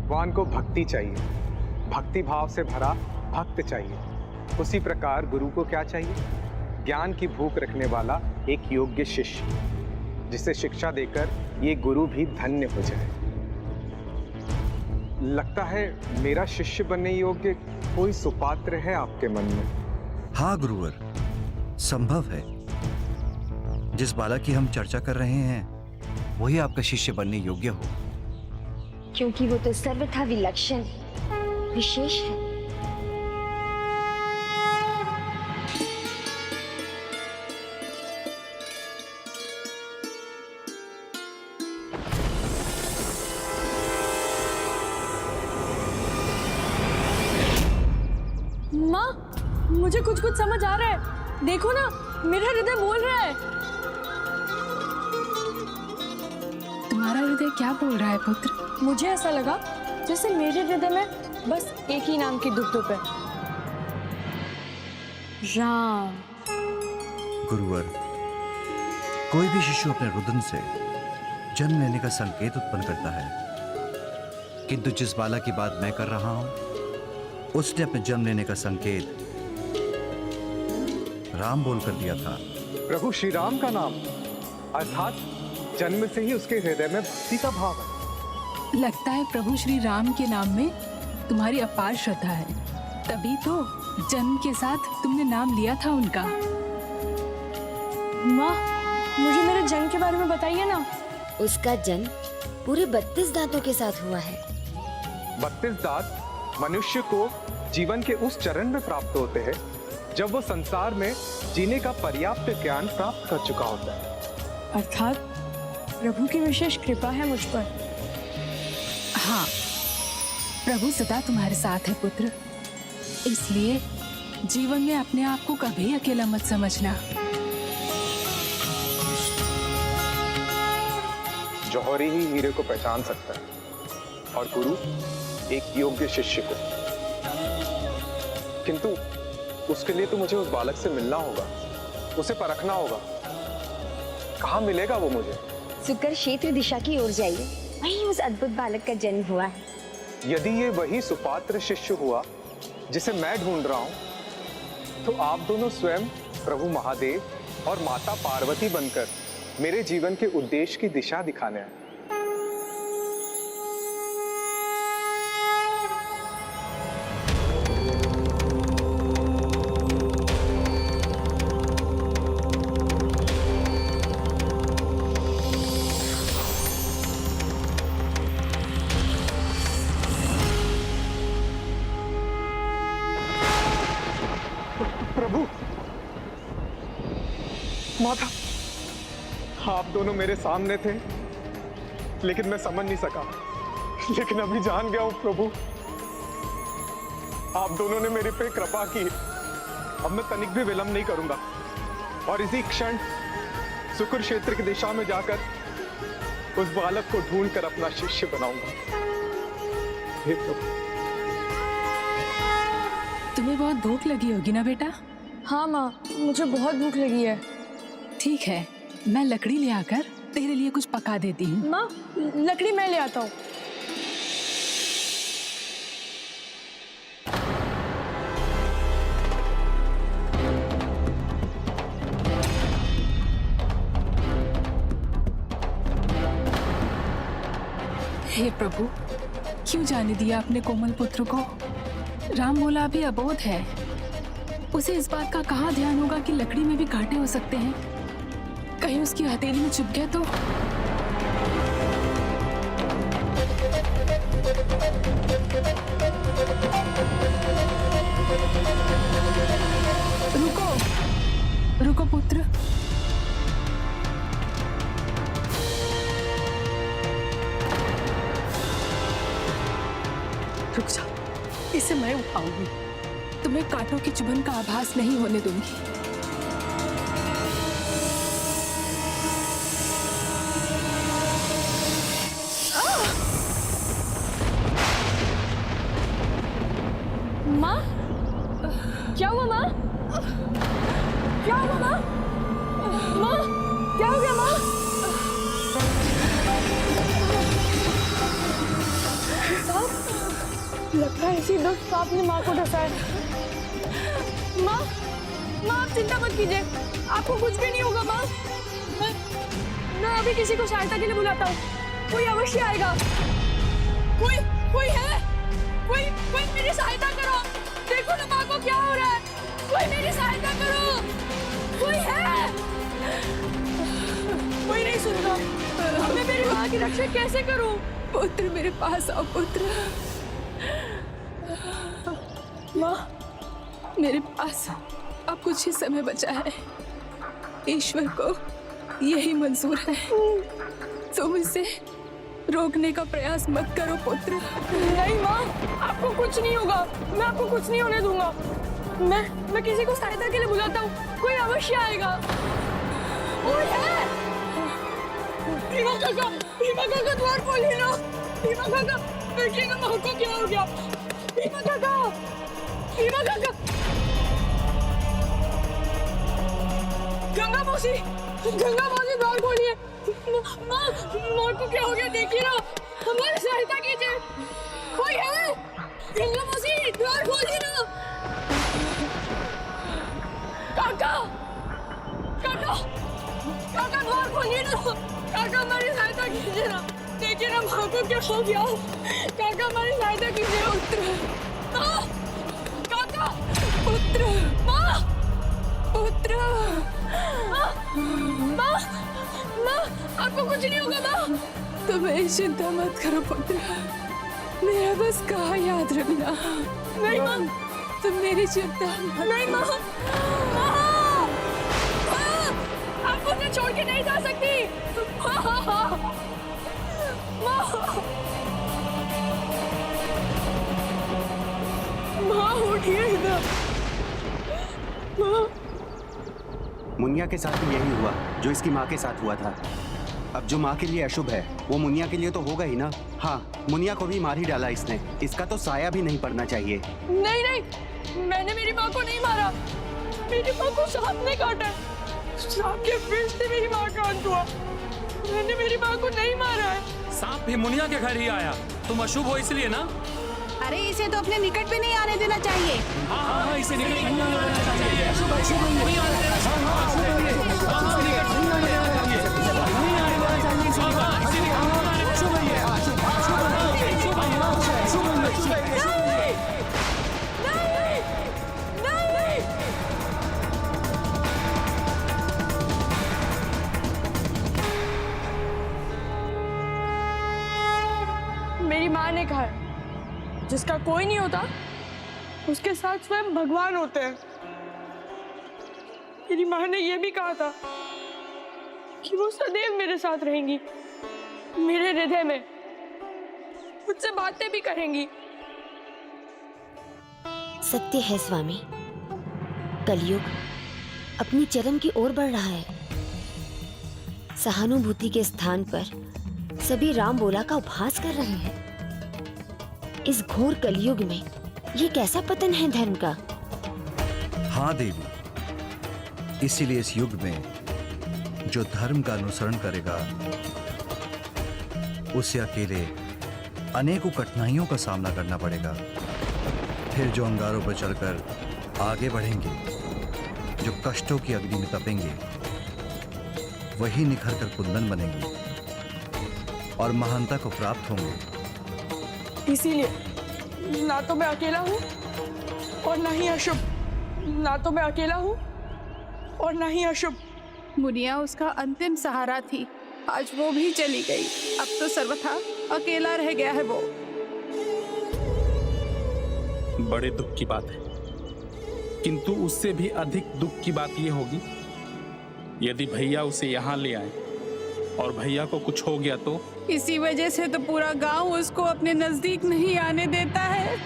भगवान को भक्ति चाहिए, भक्ति भाव से भरा भक्त चाहिए। उसी प्रकार गुरु को क्या चाहिए? ज्ञान की भूख रखने वाला एक योग्य शिष्य, जिसे शिक्षा देकर ये गुरु भी धन्य हो जाए। लगता है मेरा शिष्य बनने योग्य कोई सुपात्र है आपके मन में। हाँ गुरुवर, संभव है। जिस बालक की हम चर्चा कर रहे हैं वही आपका शिष्य बनने योग्य हो, क्योंकि वो तो सर्वथा विलक्षण, विशेष है। माँ, मुझे कुछ कुछ समझ आ रहा है। देखो ना, मेरा हृदय बोल रहा है। तुम्हारा हृदय क्या बोल रहा है पुत्र? मुझे ऐसा लगा जैसे मेरे हृदय में बस एक ही नाम की दुख है, राम। गुरुवर, कोई भी शिशु अपने रुदन से जन्म लेने का संकेत उत्पन्न करता है, किंतु जिस बालक की बात मैं कर रहा हूं उसने अपने जन्म लेने का संकेत राम बोलकर दिया था। प्रभु श्री राम का नाम, अर्थात जन्म से ही उसके हृदय में भक्ति का भाव है। लगता है प्रभु श्री राम के नाम में तुम्हारी अपार श्रद्धा है, तभी तो जन्म के साथ तुमने नाम लिया था उनका। माँ, मुझे मेरे जन्म के बारे में बताइए ना। उसका जन्म पूरे 32 दांतों के साथ हुआ है। 32 दांत मनुष्य को जीवन के उस चरण में प्राप्त होते हैं जब वो संसार में जीने का पर्याप्त ज्ञान प्राप्त कर चुका होता है। अर्थात प्रभु की विशेष कृपा है मुझ पर। हाँ, प्रभु सदा तुम्हारे साथ है पुत्र, इसलिए जीवन में अपने आप को कभी अकेला मत समझना। जौहरी ही हीरे को पहचान सकता है और गुरु एक योग्य शिष्य को, किंतु उसके लिए तो मुझे उस बालक से मिलना होगा, उसे परखना होगा। कहाँ मिलेगा वो मुझे? सुकर क्षेत्र दिशा की ओर जाइए, वहीं उस अद्भुत बालक का जन्म हुआ है। यदि ये वही सुपात्र शिष्य हुआ जिसे मैं ढूंढ रहा हूं, तो आप दोनों स्वयं प्रभु महादेव और माता पार्वती बनकर मेरे जीवन के उद्देश्य की दिशा दिखाने आए। प्रभु, माता, आप दोनों मेरे सामने थे, लेकिन मैं समझ नहीं सका। लेकिन अभी जान गया हूं प्रभु, आप दोनों ने मेरे पे कृपा की। अब मैं तनिक भी विलंब नहीं करूंगा और इसी क्षण सुकुर क्षेत्र की दिशा में जाकर उस बालक को ढूंढकर अपना शिष्य बनाऊंगा। हे प्रभु। तुम्हें बहुत भूख लगी होगी ना बेटा? हाँ माँ, मुझे बहुत भूख लगी है। ठीक है, मैं लकड़ी ले आकर तेरे लिए कुछ पका देती हूँ। माँ, लकड़ी मैं ले आता हूँ। हे प्रभु, क्यों जाने दिया अपने कोमल पुत्र को? राम बोला भी अबोध है, उसे इस बात का कहाँ ध्यान होगा कि लकड़ी में भी कांटे हो सकते हैं। कहीं उसकी हथेली में चुभ गया तो? रुको, रुको पुत्र। रुक जा, इसे मैं उठाऊंगी। तुम्हें कांटों की चुभन का आभास नहीं होने दूंगी। माँ, क्या हुआ माँ? क्या हुआ माँ? माँ, क्या हो गया माँ? लगता है इसी दुष्ट पाप ने माँ को डसा है। माँ, माँ आप चिंता मत कीजिए, आपको कुछ भी नहीं होगा माँ। मैं अभी किसी को सहायता के लिए बुलाता हूँ, कोई अवश्य आएगा। कोई है? कोई मेरी सहायता करो, देखो ना माँ को क्या हो रहा है, कोई मेरी सहायता करो, कोई है? कोई नहीं सुनता, मैं मेरी माँ की रक्षा कैसे करूँ? पुत्र मेरे पास आओ पुत्र। माँ, मेरे पास अब कुछ ही समय बचा है। ईश्वर को यही मंजूर है। तुम इसे रोकने का प्रयास मत करो पुत्र। नहीं माँ, आपको कुछ नहीं होगा, मैं आपको कुछ नहीं होने दूंगा। मैं किसी को सहायता के लिए बुलाता हूँ, कोई अवश्य आएगा। कोई है? भीमा काका द्वार खोलिए ना। भीमा काका, देखिएगा माँ को क्या हो गया। भीमा काका गंगा मौसी द्वार खोलिए। माँ को क्या हो गया, देखिए ना, हमारी सहायता कीजिए। कोई है? गंगा मौसी द्वार खोलिए ना। काका द्वार खोलिए ना। काका हमारी सहायता कीजिए ना, देखिए ना माँ को क्या हो गया। काका हमारी सहायता कीजिए। पुत्र माँ, आपको कुछ नहीं होगा माँ। तुम्हें चिंता मत करो पुत्र, मेरा बस कहा याद रखना। नहीं माँ, तुम मेरी चिंता नहीं माँ, आप मुझे छोड़ के नहीं जा सकती। माँ उठिए इधर। माँ, मुनिया के साथ भी यही हुआ जो इसकी माँ के साथ हुआ था। अब जो माँ के लिए अशुभ है वो मुनिया के लिए तो होगा ही ना। हाँ, मुनिया को भी मार ही डाला इसने, इसका तो साया भी नहीं पड़ना चाहिए। नहीं, मैंने मेरी माँ को नहीं मारा, मेरी माँ को सांप ने काटा। सांप के विष से मेरी माँ का अंत हुआ, मैंने मेरी माँ को नहीं मारा है। सांप भी मुनिया के घर ही आया, तुम अशुभ हो इसलिए ना। अरे इसे तो अपने निकट भी नहीं आने देना चाहिए। हाँ, इसे निकट नहीं आने देना चाहिए। अशुभ नहीं आने देना चाहिए। मेरी माँ ने कहा है, जिसका कोई नहीं होता उसके साथ स्वयं भगवान होते हैं। मेरी माँ ने यह भी कहा था कि वो सदैव मेरे साथ रहेंगी, मेरे हृदय में, मुझसे बातें भी करेंगी। सत्य है स्वामी, कलयुग अपनी चरम की ओर बढ़ रहा है। सहानुभूति के स्थान पर सभी राम बोला का उपहास कर रहे हैं। इस घोर कलयुग में ये कैसा पतन है धर्म का। हाँ देवी, इसीलिए इस युग में जो धर्म का अनुसरण करेगा उसे अकेले अनेकों कठिनाइयों का सामना करना पड़ेगा। फिर जो अंगारों पर चढ़कर आगे बढ़ेंगे, जो कष्टों की अग्नि में तपेंगे, वही निखर कर कुंदन बनेंगे और महानता को प्राप्त होंगे। इसीलिए ना तो मैं अकेला हूँ और ना ही अशुभ, ना तो मैं अकेला हूँ और ना ही अशुभ। मुनिया उसका अंतिम सहारा थी, आज वो भी चली गई। अब तो सर्वथा अकेला रह गया है वो। बड़े दुख की बात है, किंतु उससे भी अधिक दुख की बात यह होगी यदि भैया उसे यहाँ ले आए और भैया को कुछ हो गया तो। इसी वजह से तो पूरा गांव उसको अपने नजदीक नहीं आने देता है।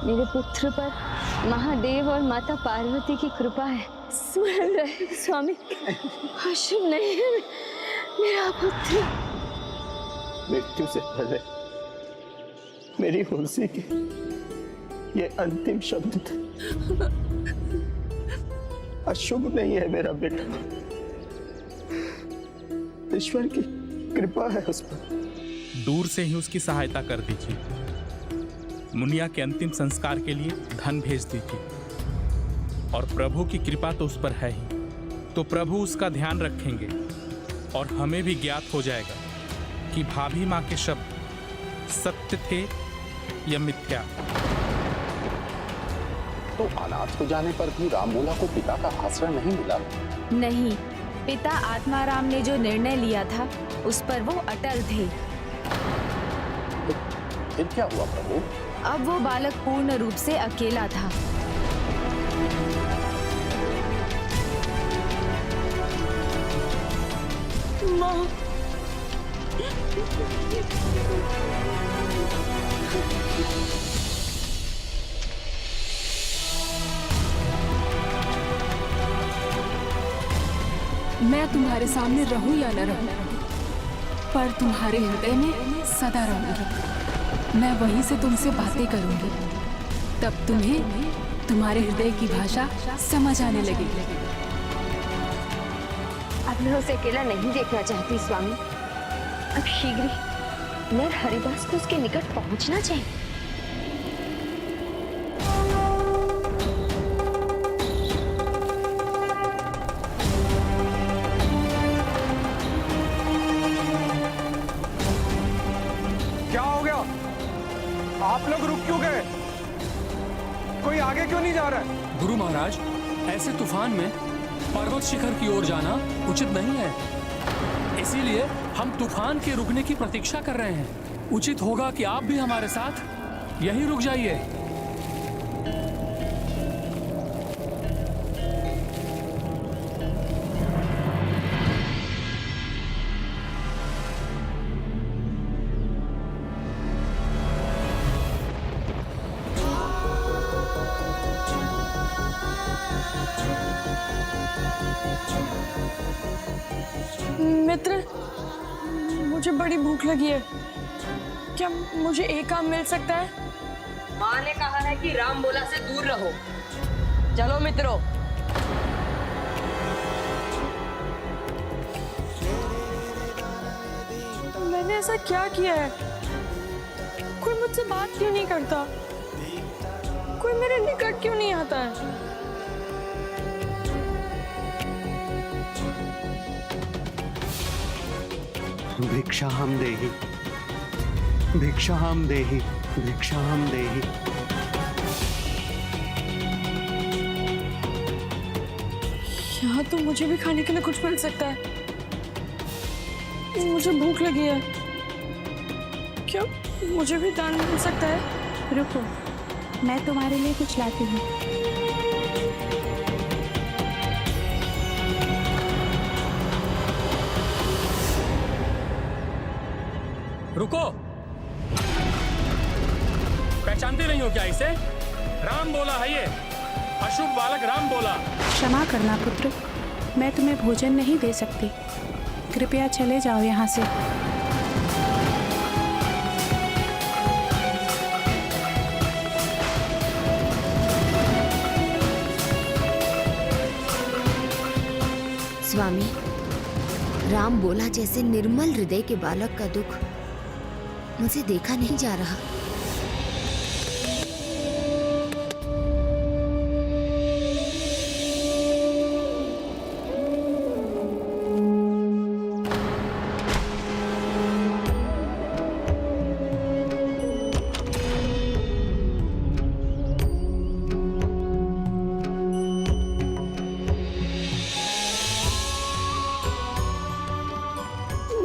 मेरे पुत्र पर महादेव और माता पार्वती की कृपा है। स्मरण रहे स्वामी, अशुभ नहीं है मेरा पुत्र। मृत्यु से पहले मेरी मुंशी के ये अंतिम शब्द थे, अशुभ नहीं है मेरा बेटा, ईश्वर की कृपा है उस पर। दूर से ही उसकी सहायता कर दीजिए। मुनिया के अंतिम संस्कार के लिए धन भेज दीजिए। और प्रभु की कृपा तो उस पर है ही, तो प्रभु उसका ध्यान रखेंगे और हमें भी ज्ञात हो जाएगा कि भाभी माँ के शब्द सत्य थे या मिथ्या। तो अनाथ हो जाने पर भी रामबोला को पिता का आश्रय नहीं मिला? नहीं, पिता आत्माराम ने जो निर्णय लिया था उस पर वो अटल थे। फिर क्या हुआ प्रभु? अब वो बालक पूर्ण रूप से अकेला था। माँ, मैं तुम्हारे सामने रहूं या न रहूं, पर तुम्हारे हृदय में सदा रहूंगी। मैं वहीं से तुमसे बातें करूंगी, तब तुम्हें तुम्हारे हृदय की भाषा समझ आने लगेगी। अब मैं उसे अकेला नहीं देखना चाहती स्वामी। अब शीघ्र ही नर हरिदास को उसके निकट पहुंचना चाहिए। क्या हो गया? आप लोग रुक क्यों गए? कोई आगे क्यों नहीं जा रहा है? गुरु महाराज, ऐसे तूफान में पर्वत शिखर की ओर जाना उचित नहीं है, इसीलिए हम तूफान के रुकने की प्रतीक्षा कर रहे हैं। उचित होगा कि आप भी हमारे साथ यहीं रुक जाइए। मित्र, मुझे बड़ी भूख लगी है। क्या मुझे एक काम मिल सकता है? माँ ने कहा है कि रामबोला से दूर रहो। चलो मित्रों। मैंने ऐसा क्या किया है? कोई मुझसे बात क्यों नहीं करता? कोई मेरे निकट क्यों नहीं आता है? भिक्षाहं देहि, भिक्षाहं देहि, भिक्षाहं देहि। यहाँ तो मुझे भी खाने के लिए कुछ मिल सकता है। मुझे भूख लगी है। क्या मुझे भी दान मिल सकता है? रुको, मैं तुम्हारे लिए कुछ लाती हूँ। रुको, पहचानते नहीं हो क्या इसे? रामबोला है ये, अशुभ बालक रामबोला। क्षमा करना पुत्र, मैं तुम्हें भोजन नहीं दे सकती। कृपया चले जाओ यहाँ से। स्वामी, रामबोला जैसे निर्मल हृदय के बालक का दुख मुझे देखा नहीं जा रहा।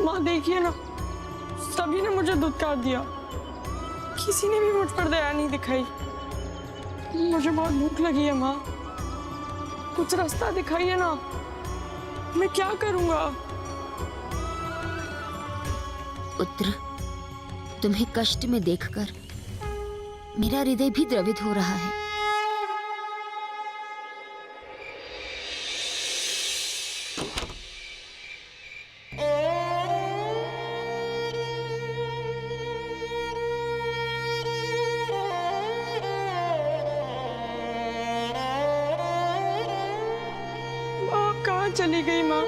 माँ देखिए ना, सभी ने मुझे धुतकार दिया। किसी ने भी मुझ पर दया नहीं दिखाई। मुझे बहुत भूख लगी है माँ, कुछ रास्ता दिखाइए ना। मैं क्या करूँगा? पुत्र, तुम्हें कष्ट में देखकर मेरा हृदय भी द्रवित हो रहा है। कहाँ चली गई माँ?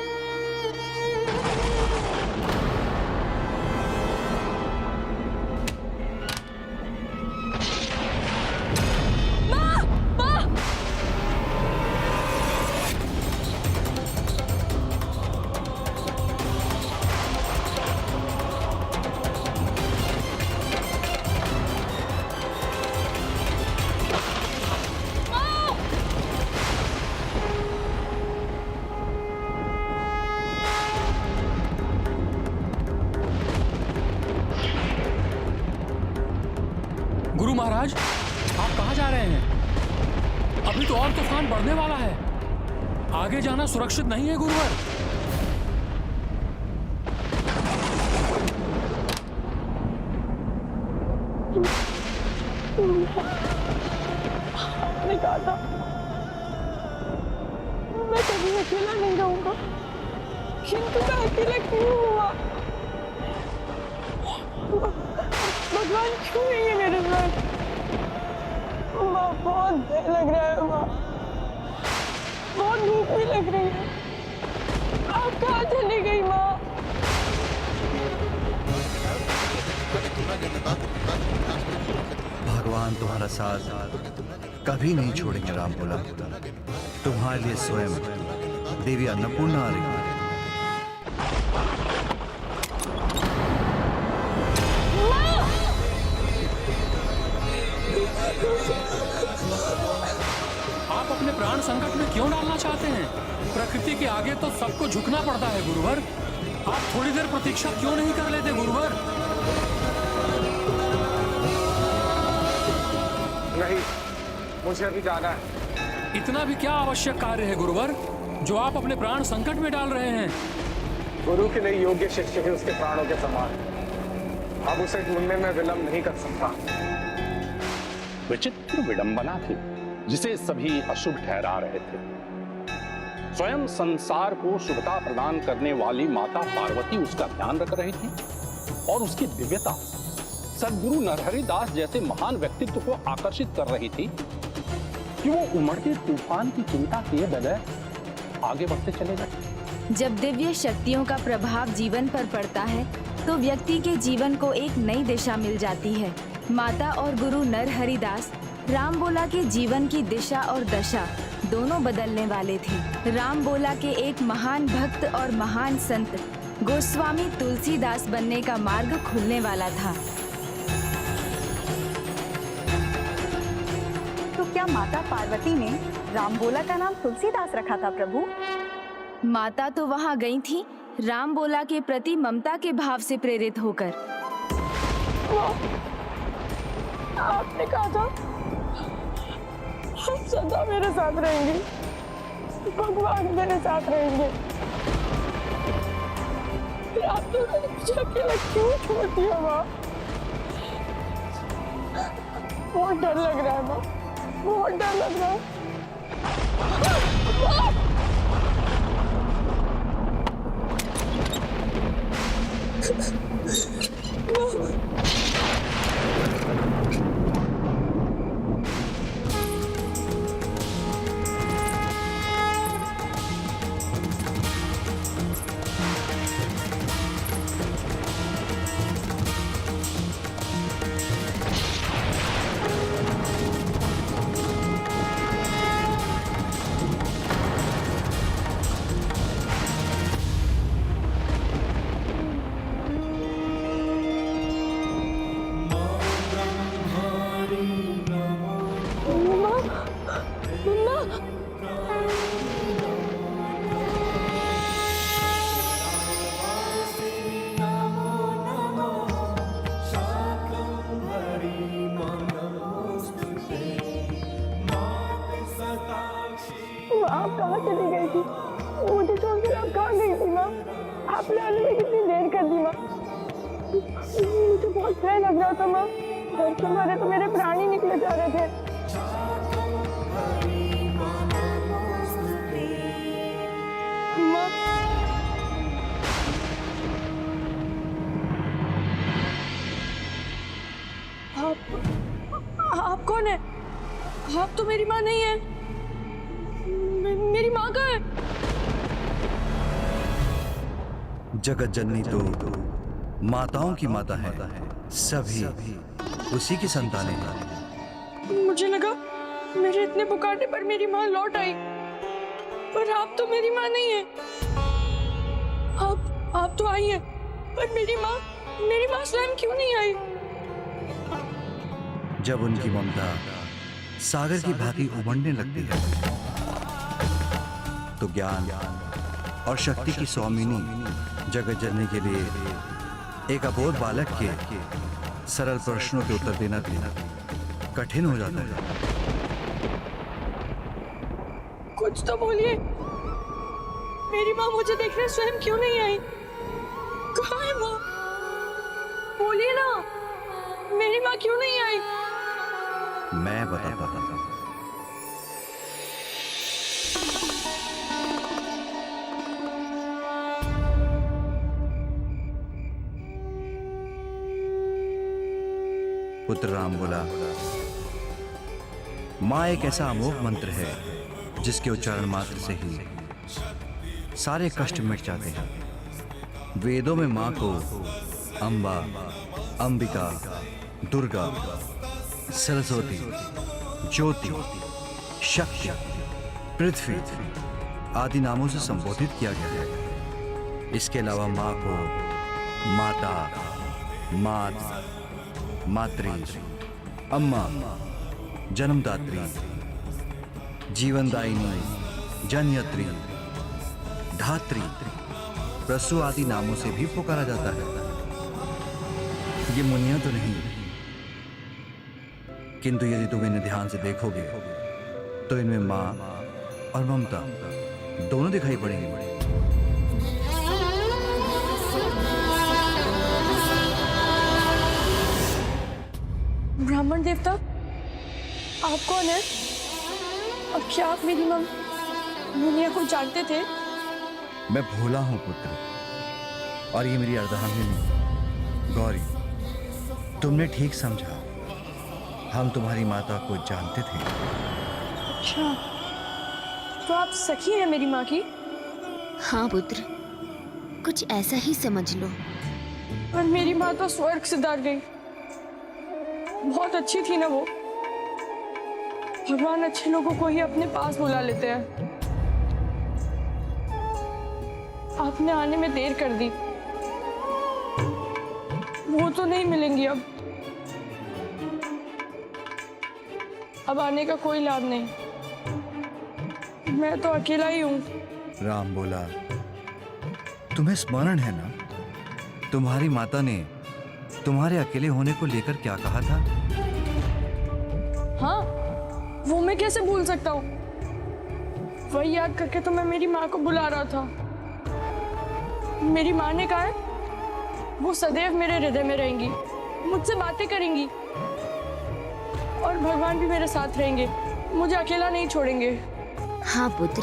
महाराज, आप कहाँ जा रहे हैं? अभी तो और तूफान बढ़ने वाला है। आगे जाना सुरक्षित नहीं है गुरुवर। आपने कहा था मैं कभी अकेला नहीं रहूंगा, किंतु मैं अकेला क्यों हुआ? भगवान क्यों नहीं है मेरे साथ? माँ, बहुत डर लग रहा है माँ, बहुत धूप भी लग रही है। आप कहाँ चली गई माँ? भगवान तुम्हारा साथ कभी नहीं छोड़ेंगे राम बोला। तुम्हारे लिए स्वयं देवी अन्नपूर्णा आ रही है। आप अपने प्राण संकट में क्यों डालना चाहते हैं? प्रकृति के आगे तो सबको झुकना पड़ता है गुरुवर। आप थोड़ी देर प्रतीक्षा क्यों नहीं कर लेते गुरुवर? नहीं, मुझे अभी जाना है। इतना भी क्या आवश्यक कार्य है गुरुवर, जो आप अपने प्राण संकट में डाल रहे हैं? गुरु के लिए योग्य शिष्य ही उसके प्राणों के समान। अब उसे ढूंढने में विलंब नहीं कर सकता। विचित्र विडंबना थी जिसे सभी अशुभ ठहरा रहे थे। स्वयं संसार को शुभता प्रदान करने वाली माता पार्वती उसका ध्यान रख रही थी और उसकी दिव्यता सद्गुरु नरहरि दास जैसे महान व्यक्तित्व को आकर्षित कर रही थी कि वो उमड़ते तूफान की चिंता किए बगैर आगे बढ़ते चले गए। जब दिव्य शक्तियों का प्रभाव जीवन पर पड़ता है तो व्यक्ति के जीवन को एक नई दिशा मिल जाती है। माता और गुरु नरहरि दास राम बोला के जीवन की दिशा और दशा दोनों बदलने वाले थे। राम बोला के एक महान भक्त और महान संत गोस्वामी तुलसीदास बनने का मार्ग खुलने वाला था। तो क्या माता पार्वती ने राम बोला का नाम तुलसीदास रखा था प्रभु? माता तो वहाँ गई थी राम बोला के प्रति ममता के भाव से प्रेरित होकर। आपने कहा था आप सदा मेरे साथ रहेंगे, भगवान मेरे साथ रहेंगे। फिर आप तो मुझे अकेला क्यों छोड़ दिया माँ? बहुत डर लग रहा है माँ, बहुत डर लग रहा है। आप कहाँ चली गई थी? मुझे छोड़कर आप कहाँ गई थी माँ? आपने आने में कितनी देर कर दी माँ? मुझे बहुत भय लग रहा था माँ, डर के मारे तो मेरे प्राण ही निकले जा रहे थे। माँ, आप कौन है? आप तो मेरी माँ नहीं है। मेरी माँ कहाँ है? जगत जननी तो माताओं की माता है, सभी उसी की संतानें हैं। मुझे लगा मेरे इतने पुकारने पर मेरी माँ लौट आई, पर आप तो मेरी माँ नहीं है। आप तो आई हैं, पर मेरी माँ स्वयं क्यों नहीं आई? जब उनकी ममता सागर की भांति उमड़ने लगती है तो ज्ञान और शक्ति की स्वामिनी जगत जननी के लिए एक अबोध बालक के सरल प्रश्नों के उत्तर देना थी। कठिन हो जाता है। कुछ तो बोलिए। मेरी माँ मुझे देखने स्वयं क्यों नहीं आई? कहाँ है वो? बोलिए ना, मेरी माँ क्यों नहीं आई? मैं बताता हूँ। पुत्र राम बोला, माँ एक ऐसा अमोघ मंत्र है जिसके उच्चारण मात्र से ही सारे कष्ट मिट जाते हैं। वेदों में माँ को अम्बा, अंबिका, दुर्गा, सरस्वती, ज्योति, शक्ति, पृथ्वी आदि नामों से संबोधित किया गया है। इसके अलावा माँ को माता, मात, मातृ, अम्मा, जन्मदात्री, जीवनदायिनी, जनयत्री, धात्री, प्रसू आदि नामों से भी पुकारा जाता है। ये मुनियां तो नहीं, किंतु यदि तुम इन्हें ध्यान से देखोगे तो इनमें माँ और ममता दोनों दिखाई पड़ेंगे। ब्राह्मण देवता, आप कौन है? और क्या आप मेरी माँ मुनिया को जानते थे? मैं भोला हूं पुत्र, और ये मेरी अर्धांगिनी गौरी। तुमने ठीक समझा, हम तुम्हारी माता को जानते थे। अच्छा, तो आप सखी हैं मेरी माँ की? हाँ पुत्र, कुछ ऐसा ही समझ लो। और मेरी माँ तो स्वर्ग सिधार गई। बहुत अच्छी थी ना वो। भगवान अच्छे लोगों को ही अपने पास बुला लेते हैं। आपने आने में देर कर दी। वो तो नहीं मिलेंगी अब आने का कोई लाभ नहीं। मैं तो अकेला ही हूँ। राम बोला, तुम्हें स्मरण है ना, तुम्हारी माता ने तुम्हारे अकेले होने को लेकर क्या कहा था? हाँ, वो मैं कैसे भूल सकता हूँ? वही याद करके तो मैं मेरी माँ को बुला रहा था। मेरी माँ ने कहा है वो सदैव मेरे हृदय में रहेंगी, मुझसे बातें करेंगी, और भगवान भी मेरे साथ रहेंगे, मुझे अकेला नहीं छोड़ेंगे। हाँ पुत्र,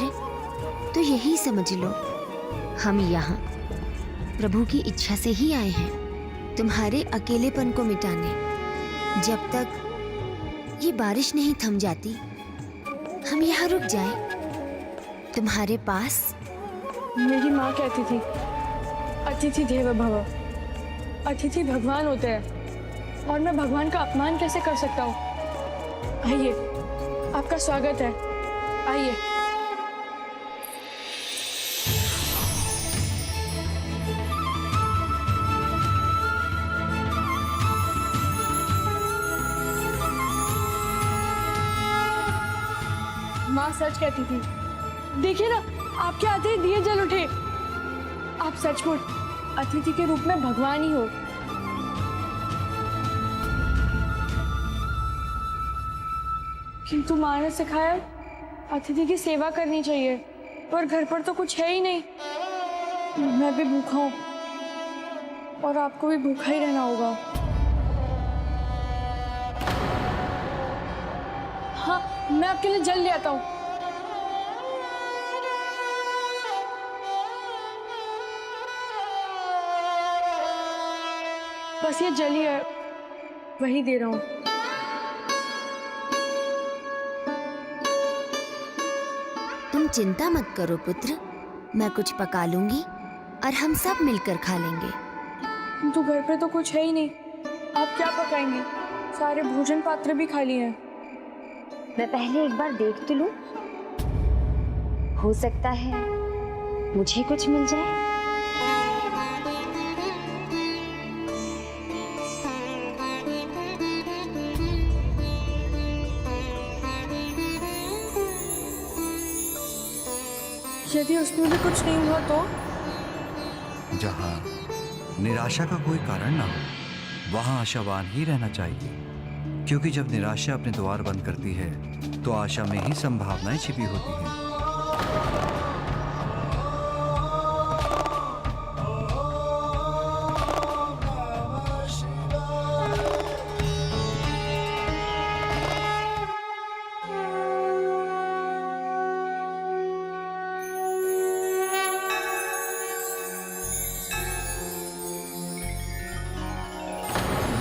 तो यही समझ लो, हम यहाँ प्रभु की इच्छा से ही आए हैं, तुम्हारे अकेलेपन को मिटाने। जब तक ये बारिश नहीं थम जाती, हम यहाँ रुक जाएं, तुम्हारे पास। मेरी माँ कहती थी, अतिथि देवो भव। अतिथि भगवान होते हैं, और मैं भगवान का अपमान कैसे कर सकता हूँ? आइए, आपका स्वागत है, आइए। माँ सच कहती थी। देखिए ना, आपके आते ही दिए जल उठे। आप सचमुच अतिथि के रूप में भगवान ही हो। किंतु माँ ने सिखाया अतिथि की सेवा करनी चाहिए, पर घर पर तो कुछ है ही नहीं। मैं भी भूखा हूँ, और आपको भी भूखा ही रहना होगा। हाँ, मैं आपके लिए जल ले आता हूँ। बस ये जल ही है, वही दे रहा हूँ। तुम चिंता मत करो पुत्र, मैं कुछ पका लूंगी और हम सब मिलकर खा लेंगे। किंतु घर पे तो कुछ है ही नहीं, आप क्या पकाएंगे? सारे भोजन पात्र भी खाली हैं। मैं पहले एक बार देख तो लूं, हो सकता है मुझे कुछ मिल जाए। यदि उसमें भी कुछ नहीं हुआ तो? जहां निराशा का कोई कारण ना हो, वहां आशावान ही रहना चाहिए। क्योंकि जब निराशा अपने द्वार बंद करती है तो आशा में ही संभावनाएं छिपी होती हैं।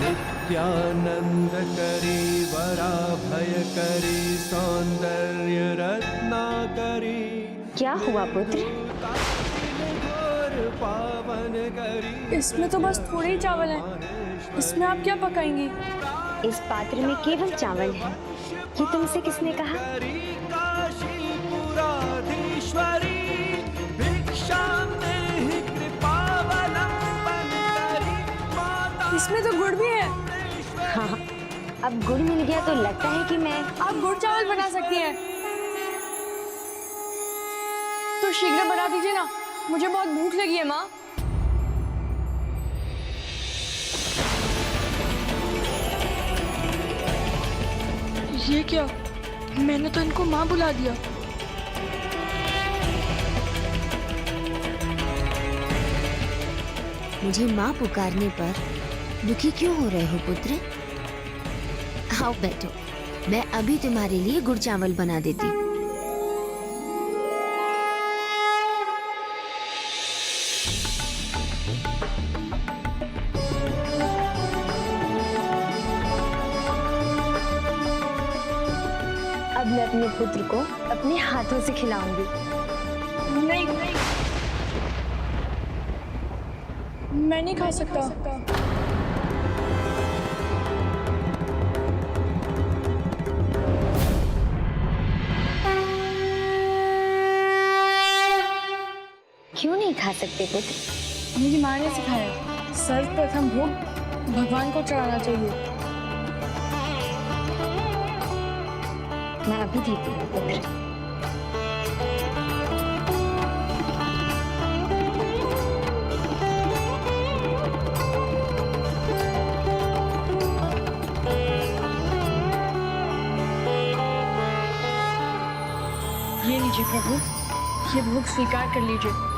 नित्यानंद करी वराभय करी सौंदर्य रत्ना करी। क्या हुआ पुत्र? पावन करी। इसमें तो बस थोड़े ही चावल हैं। इसमें आप क्या पकाएंगी? इस पात्र में केवल चावल है। ये तुमसे किसने कहा? इसमें तो गुड़ भी है। हाँ, अब गुड़ मिल गया तो लगता है कि मैं। आप गुड़ चावल बना सकती हैं। तो शीघ्र बना दीजिए ना, मुझे बहुत भूख लगी है माँ। ये क्या? मैंने तो इनको माँ बुला दिया। मुझे माँ पुकारने पर दुखी क्यों हो रहे हो पुत्र? आओ बैठो, मैं अभी तुम्हारे लिए गुड़ चावल बना देती हूँ। अब मैं अपने पुत्र को अपने हाथों से खिलाऊंगी। नहीं, मैं नहीं खा सकता। क्यों नहीं खा सकते पुत्र? मेरी माँ ने सिखाया, सर्वप्रथम भोग भगवान को चढ़ाना चाहिए। मैं अभी देती हूँ पुत्र। ये लीजिए प्रभु, ये भोग स्वीकार कर लीजिए।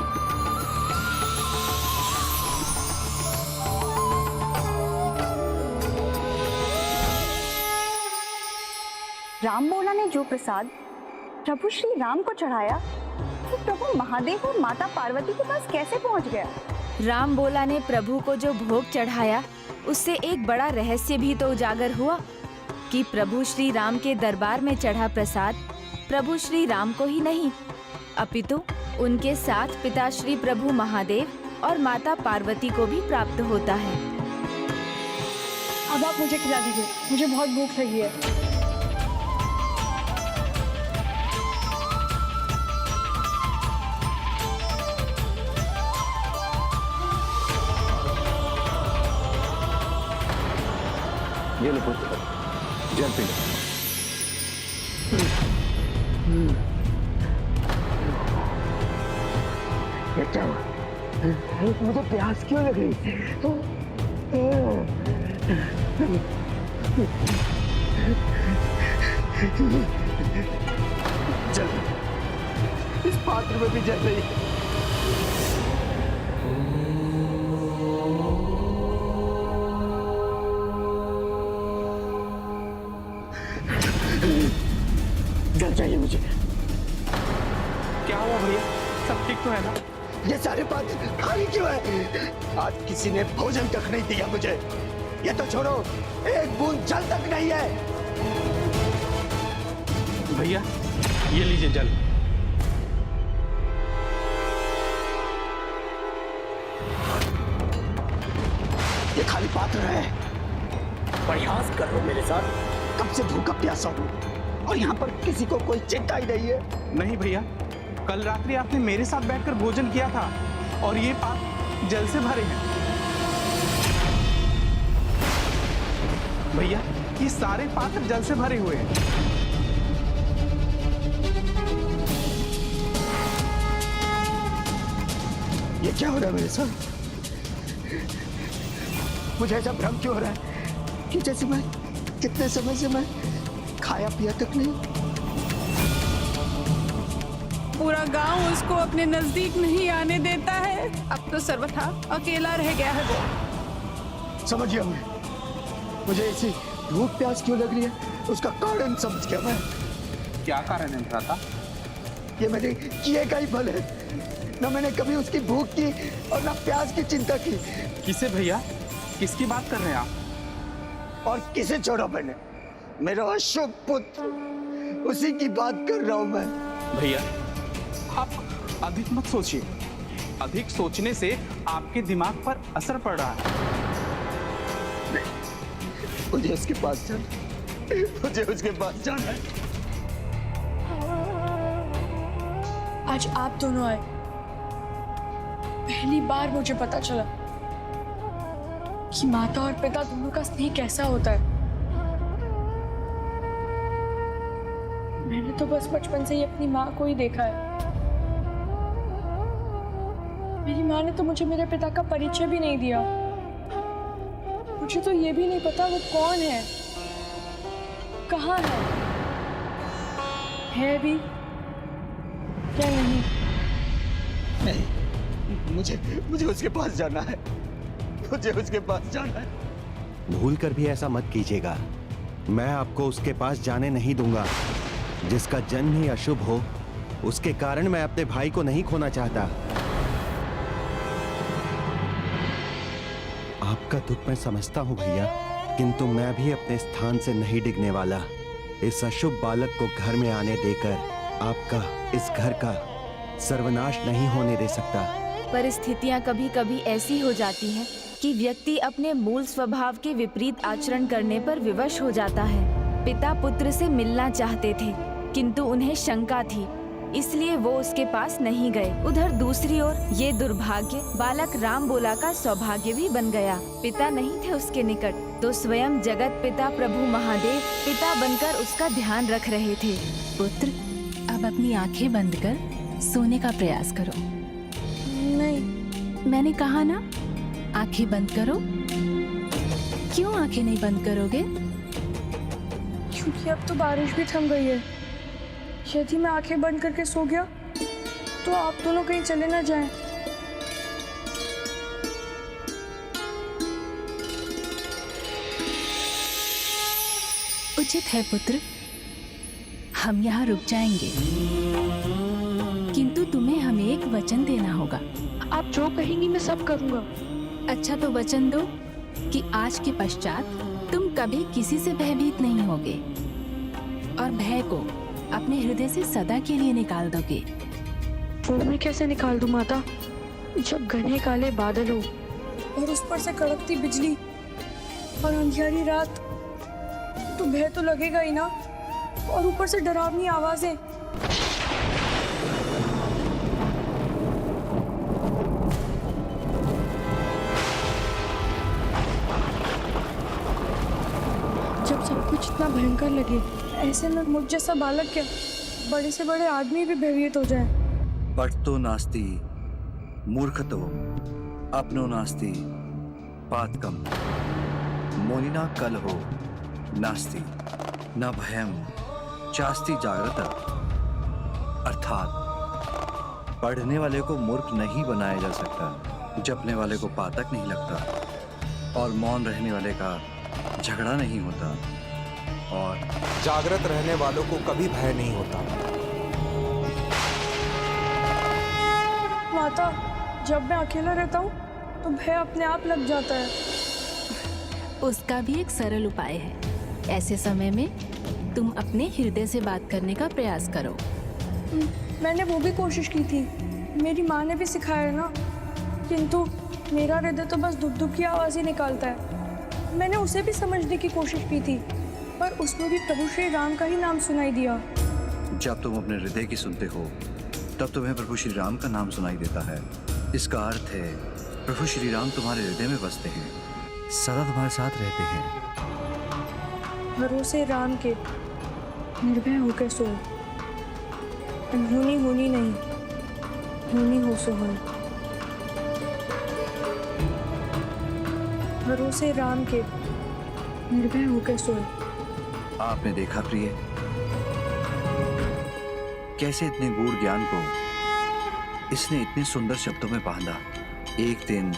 राम बोला ने जो प्रसाद प्रभु श्री राम को चढ़ाया, तो प्रभु महादेव और माता पार्वती के पास कैसे पहुंच गया? राम बोला ने प्रभु को जो भोग चढ़ाया, उससे एक बड़ा रहस्य भी तो उजागर हुआ कि प्रभु श्री राम के दरबार में चढ़ा प्रसाद प्रभु श्री राम को ही नहीं, अपितु उनके साथ पिता श्री प्रभु महादेव और माता पार्वती को भी प्राप्त होता है। अब आप मुझे खिला दीजिए, मुझे बहुत भूख लगी है। ये लो पुत्र, जल पी लो। बेटा, मुझे प्यास क्यों लग रही? जल, इस पात्र में भी जल रही है। जल चाहिए मुझे। क्या हुआ भैया, सब ठीक तो है ना? ये सारे पात्र खाली क्यों है? आज किसी ने भोजन तक नहीं दिया मुझे। ये तो छोड़ो, एक बूंद जल तक नहीं है। भैया ये लीजिए जल। ये खाली पात्र है। प्रयास कर लो मेरे साथ, कब से भूखा प्यासा हूँ और यहाँ पर किसी को कोई चिंता ही नहीं है। नहीं भैया, कल रात्रि आपने मेरे साथ बैठकर भोजन किया था और ये पात्र जल से भरे हैं। भैया ये सारे पात्र जल से भरे हुए हैं। ये क्या हो रहा है मेरे साथ? मुझे ऐसा भ्रम क्यों हो रहा है कि जैसे मैं कितने समय से मैं खाया पिया तक नहीं। पूरा गांव उसको अपने नजदीक नहीं आने देता है। अब तो सर्वथा अकेला रह गया है वो। समझिए मुझे ऐसी भूख प्यास क्यों लग रही है, उसका कारण समझ गया मैं। क्या कारण है भ्राता? ये मेरे किए का ही फल है। न मैंने कभी उसकी भूख की और न प्यास की चिंता की। किसे भैया? किसकी बात कर रहे हैं आप? और किसे छोड़ा मैंने? मेरा अशुभ पुत्र, उसी की बात कर रहा हूं मैं। भैया आप अधिक मत सोचिए। अधिक सोचने से आपके दिमाग पर असर पड़ रहा है। मुझे उसके पास जाना, मुझे उसके पास जाना है। आज आप दोनों आए, पहली बार मुझे पता चला कि माता और पिता दोनों का स्नेह कैसा होता है। मैंने तो बस बचपन से ही अपनी माँ को ही देखा है। मेरी माँ ने तो मुझे मेरे पिता का परिचय भी नहीं दिया। मुझे तो ये भी नहीं पता वो कौन है, कहाँ है भी क्या नहीं। नहीं, मुझे उसके पास जाना है। मुझे उसके पास जाना है। भूल कर भी ऐसा मत कीजिएगा। मैं आपको उसके पास जाने नहीं दूंगा। जिसका जन्म ही अशुभ हो, उसके कारण मैं अपने भाई को नहीं खोना चाहता। आपका दुख मैं समझता हूं भैया, किंतु मैं भी अपने स्थान से नहीं डिगने वाला। इस अशुभ बालक को घर में आने देकर आपका, इस घर का सर्वनाश नहीं होने दे सकता। परिस्थितियाँ कभी कभी ऐसी हो जाती हैं कि व्यक्ति अपने मूल स्वभाव के विपरीत आचरण करने पर विवश हो जाता है। पिता पुत्र से मिलना चाहते थे, किंतु उन्हें शंका थी, इसलिए वो उसके पास नहीं गए। उधर दूसरी ओर ये दुर्भाग्य बालक राम बोला का सौभाग्य भी बन गया। पिता नहीं थे उसके निकट, तो स्वयं जगत पिता प्रभु महादेव पिता बनकर उसका ध्यान रख रहे थे। पुत्र, अब अपनी आंखें बंद कर सोने का प्रयास करो। नहीं, मैंने कहा ना, आंखें बंद करो। क्यों आंखें नहीं बंद करोगे? क्योंकि अब तो बारिश भी थम गई है। यदि मैं आंखें बंद करके सो गया तो आप दोनों कहीं चले ना जाएं। उचित है पुत्र, हम यहाँ रुक जाएंगे, किंतु तुम्हें हमें एक वचन देना होगा। आप जो कहेंगी मैं सब करूंगा। अच्छा तो वचन दो कि आज के पश्चात तुम कभी किसी से भयभीत नहीं होगे और भय को अपने हृदय से सदा के लिए निकाल दोगे। वो मैं कैसे निकाल दूं माता? जब घने काले बादल हो और उस पर से कड़कती बिजली और अंधियारी रात, तो भय तो लगेगा ही ना, और ऊपर से डरावनी आवाजें। जब सब कुछ इतना भयंकर लगे, ऐसे में मुझ जैसा बालक क्या, बड़े से बड़े आदमी भी भयभीत हो जाए। पठतो नास्ति मूर्खतो अपनो नास्ति पातकम मोनिना कलहो नास्ति न भयम चास्ति जागृत। अर्थात पढ़ने वाले को मूर्ख नहीं बनाया जा सकता, जपने वाले को पातक नहीं लगता, और मौन रहने वाले का झगड़ा नहीं होता, और जागृत रहने वालों को कभी भय नहीं होता। माता, जब मैं अकेला रहता हूँ तो भय अपने आप लग जाता है। उसका भी एक सरल उपाय है। ऐसे समय में तुम अपने हृदय से बात करने का प्रयास करो। मैंने वो भी कोशिश की थी, मेरी माँ ने भी सिखाया ना, किंतु मेरा हृदय तो बस दुख दुख की आवाज़ ही निकालता है। मैंने उसे भी समझने की कोशिश की थी, पर उसमें भी प्रभु श्री राम का ही नाम सुनाई दिया। जब तुम अपने हृदय की सुनते हो, तब तुम्हें प्रभु श्री राम का नाम सुनाई देता है। इसका अर्थ है प्रभु श्री राम तुम्हारे हृदय में बसते हैं, सदा तुम्हारे साथ रहते हैं। भरोसे राम के निर्भय होकर सो, अनहोनी होनी नहीं, होनी हो सो होनी। भरोसे राम के निर्भय होकर सोए, आपने देखा प्रिय, कैसे इतने गूढ़ ज्ञान को इसने इतने सुंदर शब्दों में बांधा। एक दिन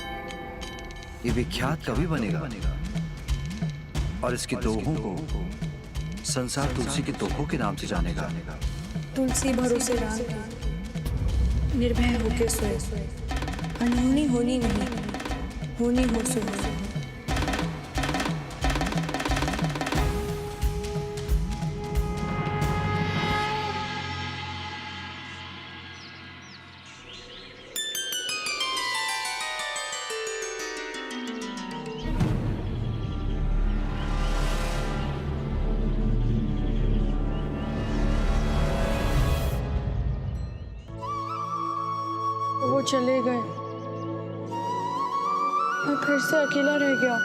ये विख्यात कवि बनेगा और इसके दोहों को संसार तुलसी के दोहों के नाम से जानेगा। तुलसी भरोसे राम की, निर्भय होके सोए, अनहोनी होनी नहीं, होनी हो सो हो। वो चले गए, मैं फिर से अकेला रह गया।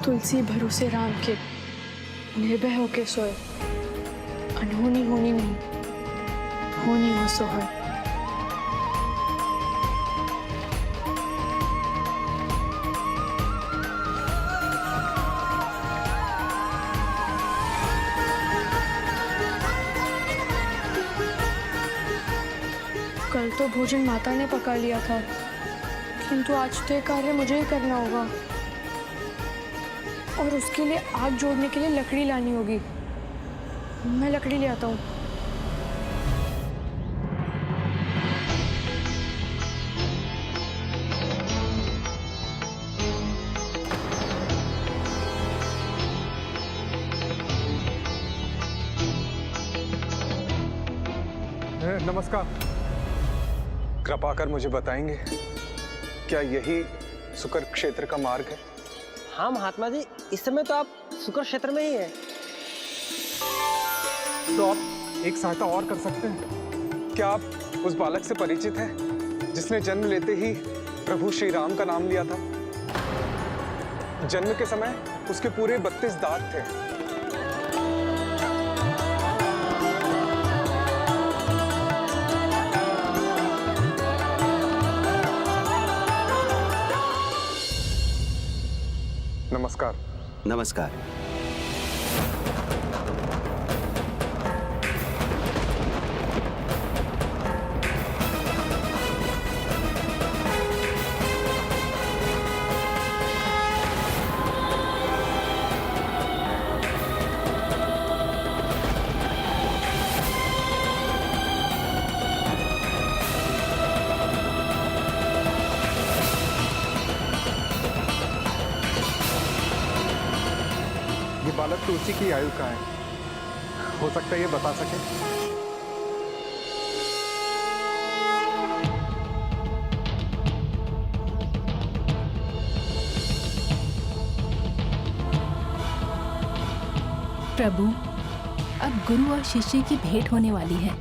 तुलसी भरोसे राम के, निर्भय होके सोए, अनहोनी होनी नहीं, होनी हो सो है। कल तो भोजन माता ने पका लिया था, किंतु आज तो ये कार्य मुझे ही करना होगा और उसके लिए आग जोड़ने के लिए लकड़ी लानी होगी। मैं लकड़ी ले आता हूँ। नमस्कार, कृपा कर मुझे बताएंगे क्या यही सुकर क्षेत्र का मार्ग है? हाँ महात्मा जी, इस समय तो आप सुकर क्षेत्र में ही हैं। तो आप एक सहायता और कर सकते हैं। क्या आप उस बालक से परिचित हैं जिसने जन्म लेते ही प्रभु श्री राम का नाम लिया था? जन्म के समय उसके पूरे 32 दांत थे। नमस्कार। नमस्कार। बालक तुलसी की आयु का है, हो सकता है ये बता सके। प्रभु, अब गुरु और शिष्य की भेंट होने वाली है।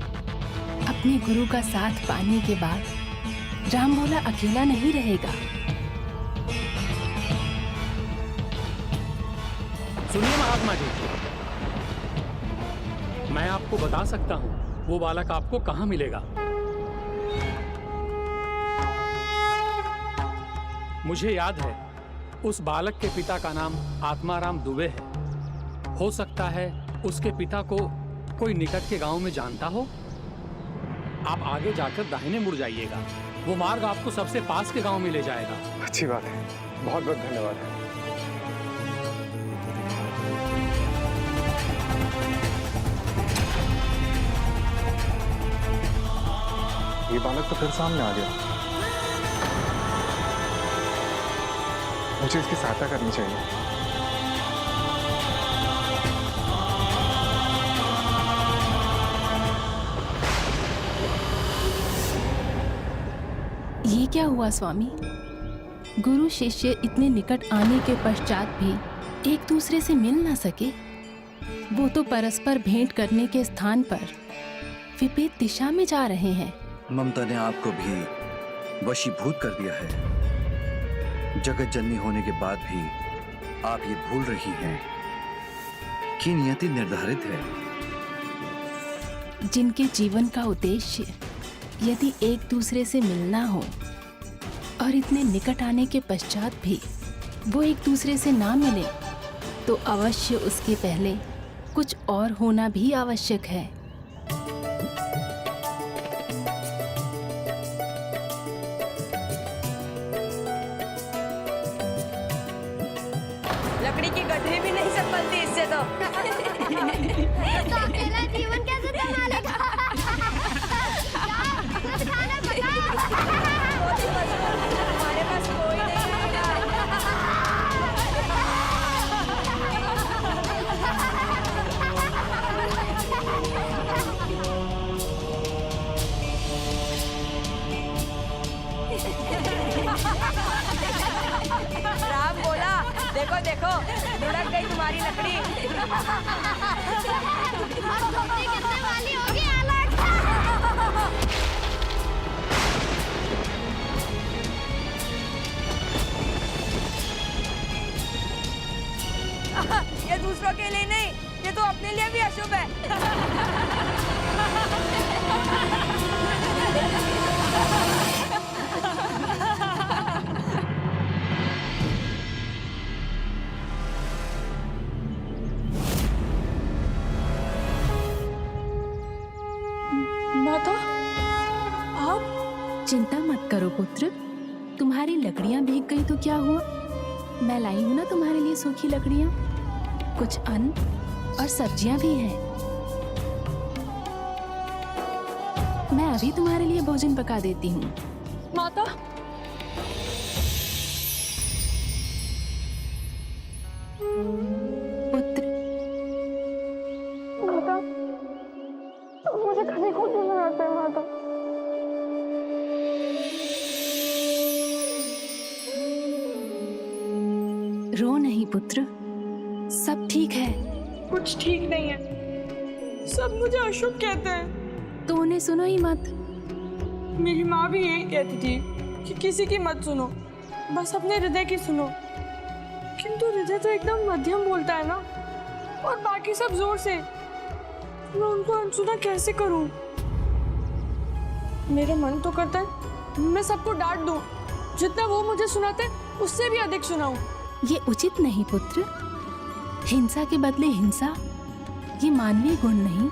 अपने गुरु का साथ पाने के बाद राम भोला अकेला नहीं रहेगा। सुनिए महात्मा जी, मैं आपको बता सकता हूँ वो बालक आपको कहाँ मिलेगा। मुझे याद है उस बालक के पिता का नाम आत्माराम दुबे है। हो सकता है उसके पिता को कोई निकट के गांव में जानता हो। आप आगे जाकर दाहिने मुड़ जाइएगा, वो मार्ग आपको सबसे पास के गांव में ले जाएगा। अच्छी बात है, बहुत बहुत धन्यवाद। ये बालक तो फिर सामने आ गया। मुझे इसकी सहायता करनी चाहिए। ये क्या हुआ स्वामी? गुरु शिष्य इतने निकट आने के पश्चात भी एक दूसरे से मिल ना सके। वो तो परस्पर भेंट करने के स्थान पर विपरीत दिशा में जा रहे हैं। ममता ने आपको भी वशीभूत कर दिया है। जगत जननी होने के बाद भी आप ये भूल रही हैं कि नियति निर्धारित है। जिनके जीवन का उद्देश्य यदि एक दूसरे से मिलना हो और इतने निकट आने के पश्चात भी वो एक दूसरे से ना मिले तो अवश्य उसके पहले कुछ और होना भी आवश्यक है। लकड़ी की गठरी भी नहीं संभलती इससे तो। अकेला जीवन कैसे संभालेगा? हमारे पास कोई नहीं राम बोला, देखो देखो लुढ़क गई तुम्हारी लकड़ी। कितने वाली होगी अलग। ये दूसरों के लिए नहीं, ये तो अपने लिए भी अशुभ है। माता, आप चिंता मत करो पुत्र, तुम्हारी लकड़ियां भीग गई तो क्या हुआ? मैं लाई हूं ना तुम्हारे लिए सूखी लकड़ियां, कुछ अन्न और सब्जियां भी हैं। मैं अभी तुम्हारे लिए भोजन पका देती हूँ। माता, पुत्र, माता, मुझे खाने को क्यों बनाते हैं माता? रो नहीं पुत्र, सब ठीक है। कुछ ठीक नहीं है, सब मुझे अशुभ कहते हैं। तो उन्हें सुनो ही मत। मेरी माँ भी यही कहती थी कि किसी की मत सुनो, बस अपने हृदय की सुनो। किंतु हृदय तो एकदम मध्यम बोलता है ना, और बाकी सब जोर से। मैं उनको अनसुना कैसे करूं? मेरा मन तो करता है मैं सबको डांट दूं, जितना वो मुझे सुनाते उससे भी अधिक सुनाऊं। ये उचित नहीं पुत्र, हिंसा के बदले हिंसा ये मानवीय गुण नहीं।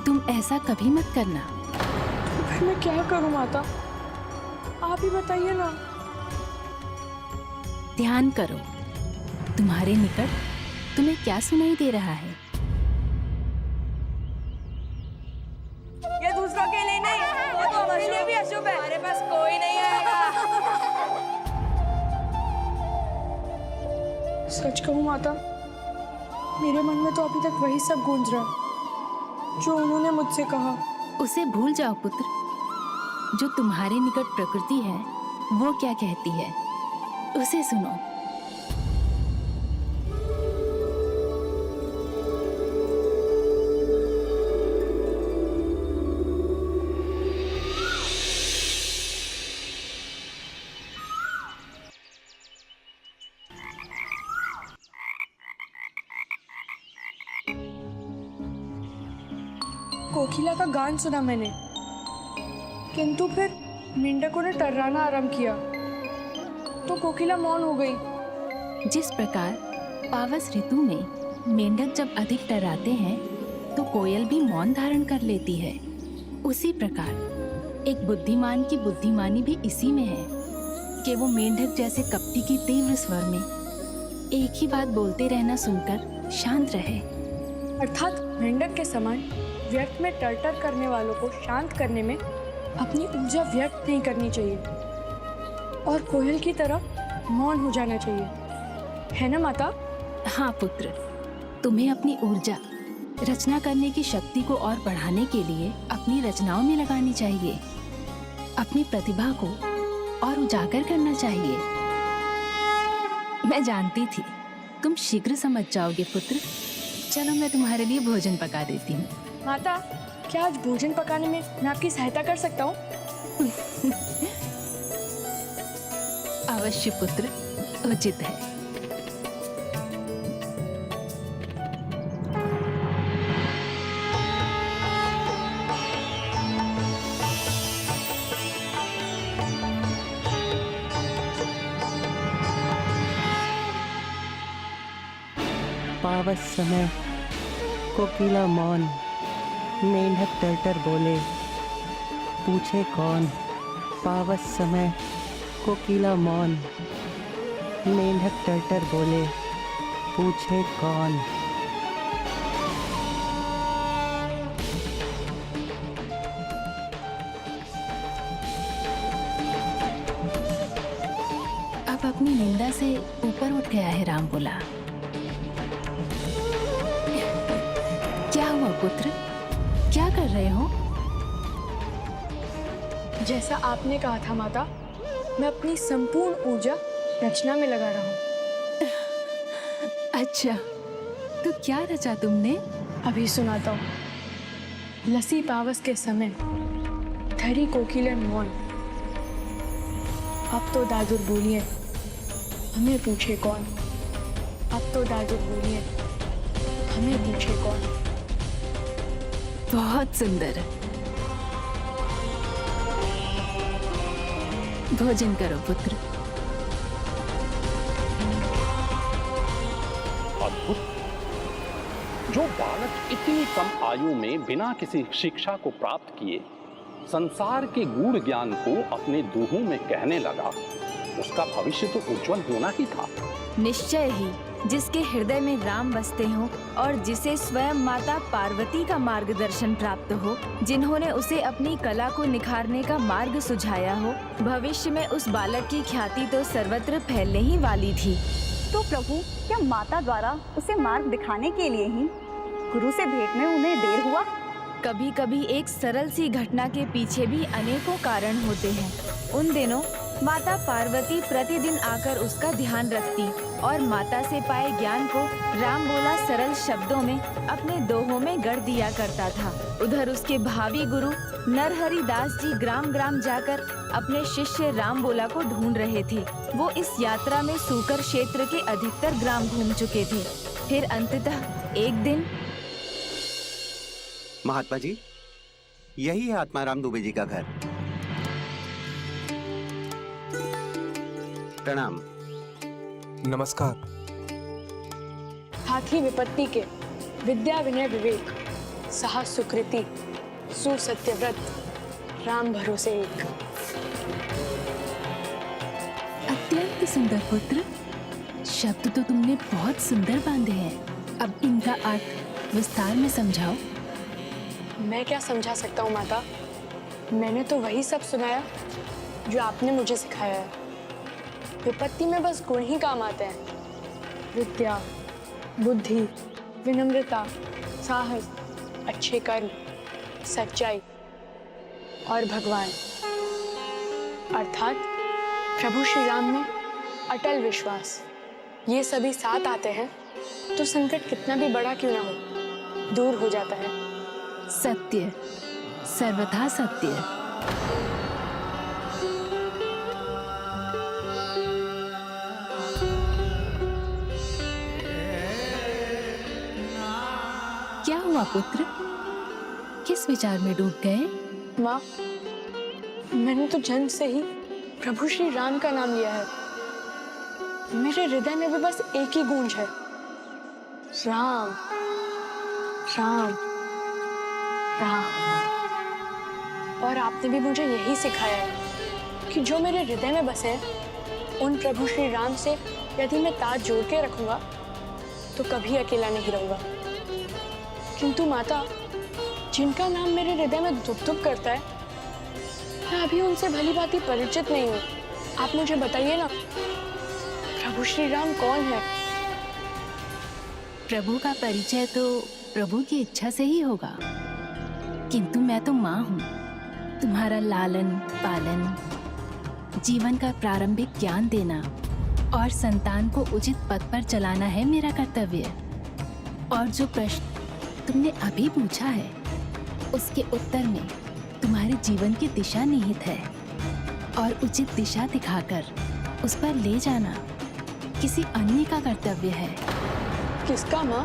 तुम ऐसा कभी मत करना। तो फिर मैं क्या करूं माता, आप ही बताइए ना। ध्यान करो, तुम्हारे निकट तुम्हें क्या सुनाई दे रहा है? ये दूसरों के लिए नहीं, वो तो हमारे लिए भी अशुभ है। हमारे पास कोई नहीं आएगा। सच कहूं माता, मेरे मन में तो अभी तक वही सब गूंज रहा जो उन्होंने मुझसे कहा। उसे भूल जाओ पुत्र, जो तुम्हारे निकट प्रकृति है वो क्या कहती है उसे सुनो। कोकिला का गान सुना मैंने, किंतु फिर मेंढकों ने टर्राना आरंभ किया तो कोकिला मौन हो गई। जिस प्रकार पावस ऋतु में मेंढक जब अधिक टर्राते हैं तो कोयल भी मौन धारण कर लेती है, उसी प्रकार एक बुद्धिमान की बुद्धिमानी भी इसी में है कि वो मेंढक जैसे कपटी की तीव्र स्वर में एक ही बात बोलते रहना सुनकर शांत रहे। अर्थात मेंढक के समान व्यर्थ में टर्टर करने वालों को शांत करने में अपनी ऊर्जा व्यर्थ नहीं करनी चाहिए और कोयल की तरह मौन हो जाना चाहिए, है ना माता? हाँ पुत्र, तुम्हें अपनी ऊर्जा रचना करने की शक्ति को और बढ़ाने के लिए अपनी रचनाओं में लगानी चाहिए, अपनी प्रतिभा को और उजागर करना चाहिए। मैं जानती थी तुम शीघ्र समझ जाओगे पुत्र। चलो मैं तुम्हारे लिए भोजन पका देती हूँ। माता, क्या आज भोजन पकाने में मैं आपकी सहायता कर सकता हूँ? अवश्य पुत्र, उचित है। पावस समय कोकिला मौन, मेंढक टर्टर बोले, पूछे कौन। पावस समय कोकिला मौन, मेंढक टर्टर बोले, पूछे कौन। अब अपनी निंदा से ऊपर उठ गया है राम बोला। क्या हुआ पुत्र, क्या कर रहे हो? जैसा आपने कहा था माता, मैं अपनी संपूर्ण ऊर्जा रचना में लगा रहा हूँ। अच्छा, तो क्या रचा तुमने? अभी सुनाता हूँ। लसी पावस के समय धरी कोकिलन मौन, अब तो दादुर बोलिए हमें पूछे कौन। अब तो दादुर बोलिए हमें पूछे कौन। बहुत सुंदर। भोजन करो पुत्र। अद्भुत। जो बालक इतनी कम आयु में बिना किसी शिक्षा को प्राप्त किए संसार के गूढ़ ज्ञान को अपने दूहों में कहने लगा, उसका भविष्य तो उज्जवल होना ही था। निश्चय ही, जिसके हृदय में राम बसते हों और जिसे स्वयं माता पार्वती का मार्गदर्शन प्राप्त हो, जिन्होंने उसे अपनी कला को निखारने का मार्ग सुझाया हो, भविष्य में उस बालक की ख्याति तो सर्वत्र फैलने ही वाली थी। तो प्रभु, क्या माता द्वारा उसे मार्ग दिखाने के लिए ही गुरु से भेंट में उन्हें देर हुआ? कभी कभी एक सरल सी घटना के पीछे भी अनेकों कारण होते हैं। उन दिनों माता पार्वती प्रतिदिन आकर उसका ध्यान रखती और माता से पाए ज्ञान को राम बोला सरल शब्दों में अपने दोहों में गढ़ दिया करता था। उधर उसके भावी गुरु नरहरि दास जी ग्राम ग्राम जाकर अपने शिष्य राम बोला को ढूंढ रहे थे। वो इस यात्रा में सूकर क्षेत्र के अधिकतर ग्राम घूम चुके थे। फिर अंततः एक दिन महात्मा जी, यही है आत्माराम दुबे जी का घर। प्रणाम। नमस्कार। हाथी विपत्ति के विद्या विनय विवेक, साहस सुकृति, सुसत्यव्रत, राम भरोसे एक। अत्यंत सुंदर पुत्र। शब्द तो तुमने बहुत सुंदर बांधे हैं। अब इनका अर्थ विस्तार में समझाओ। मैं क्या समझा सकता हूँ माता? मैंने तो वही सब सुनाया जो आपने मुझे सिखाया है। विपत्ति में बस गुण ही काम आते हैं। विद्या, बुद्धि, विनम्रता, साहस, अच्छे कर्म, सच्चाई और भगवान अर्थात प्रभु श्री राम में अटल विश्वास, ये सभी साथ आते हैं तो संकट कितना भी बड़ा क्यों ना हो, दूर हो जाता है। सत्य, सर्वथा सत्य। क्या हुआ पुत्र, किस विचार में डूब गए? माँ, मैंने तो जन्म से ही प्रभु श्री राम का नाम लिया है। मेरे हृदय में भी बस एक ही गूंज है, राम राम राम। और आपने भी मुझे यही सिखाया है कि जो मेरे हृदय में बसे हैं, उन प्रभु श्री राम से यदि मैं ताज जोड़ के रखूंगा तो कभी अकेला नहीं रहूंगा। किंतु माता, जिनका नाम मेरे हृदय में धुक धुक करता है, मैं अभी उनसे भली भांति परिचित नहीं हूँ। आप मुझे बताइए ना, प्रभु श्री राम कौन है? प्रभु का परिचय तो प्रभु की इच्छा से ही होगा, किंतु मैं तो माँ हूँ। तुम्हारा लालन पालन, जीवन का प्रारंभिक ज्ञान देना और संतान को उचित पथ पर चलाना है मेरा कर्तव्य। और जो प्रश्न तुमने अभी पूछा है, उसके उत्तर में तुम्हारे जीवन की दिशा निहित है और उचित दिशा दिखाकर उस पर ले जाना किसी अन्य का कर्तव्य है। किसका माँ?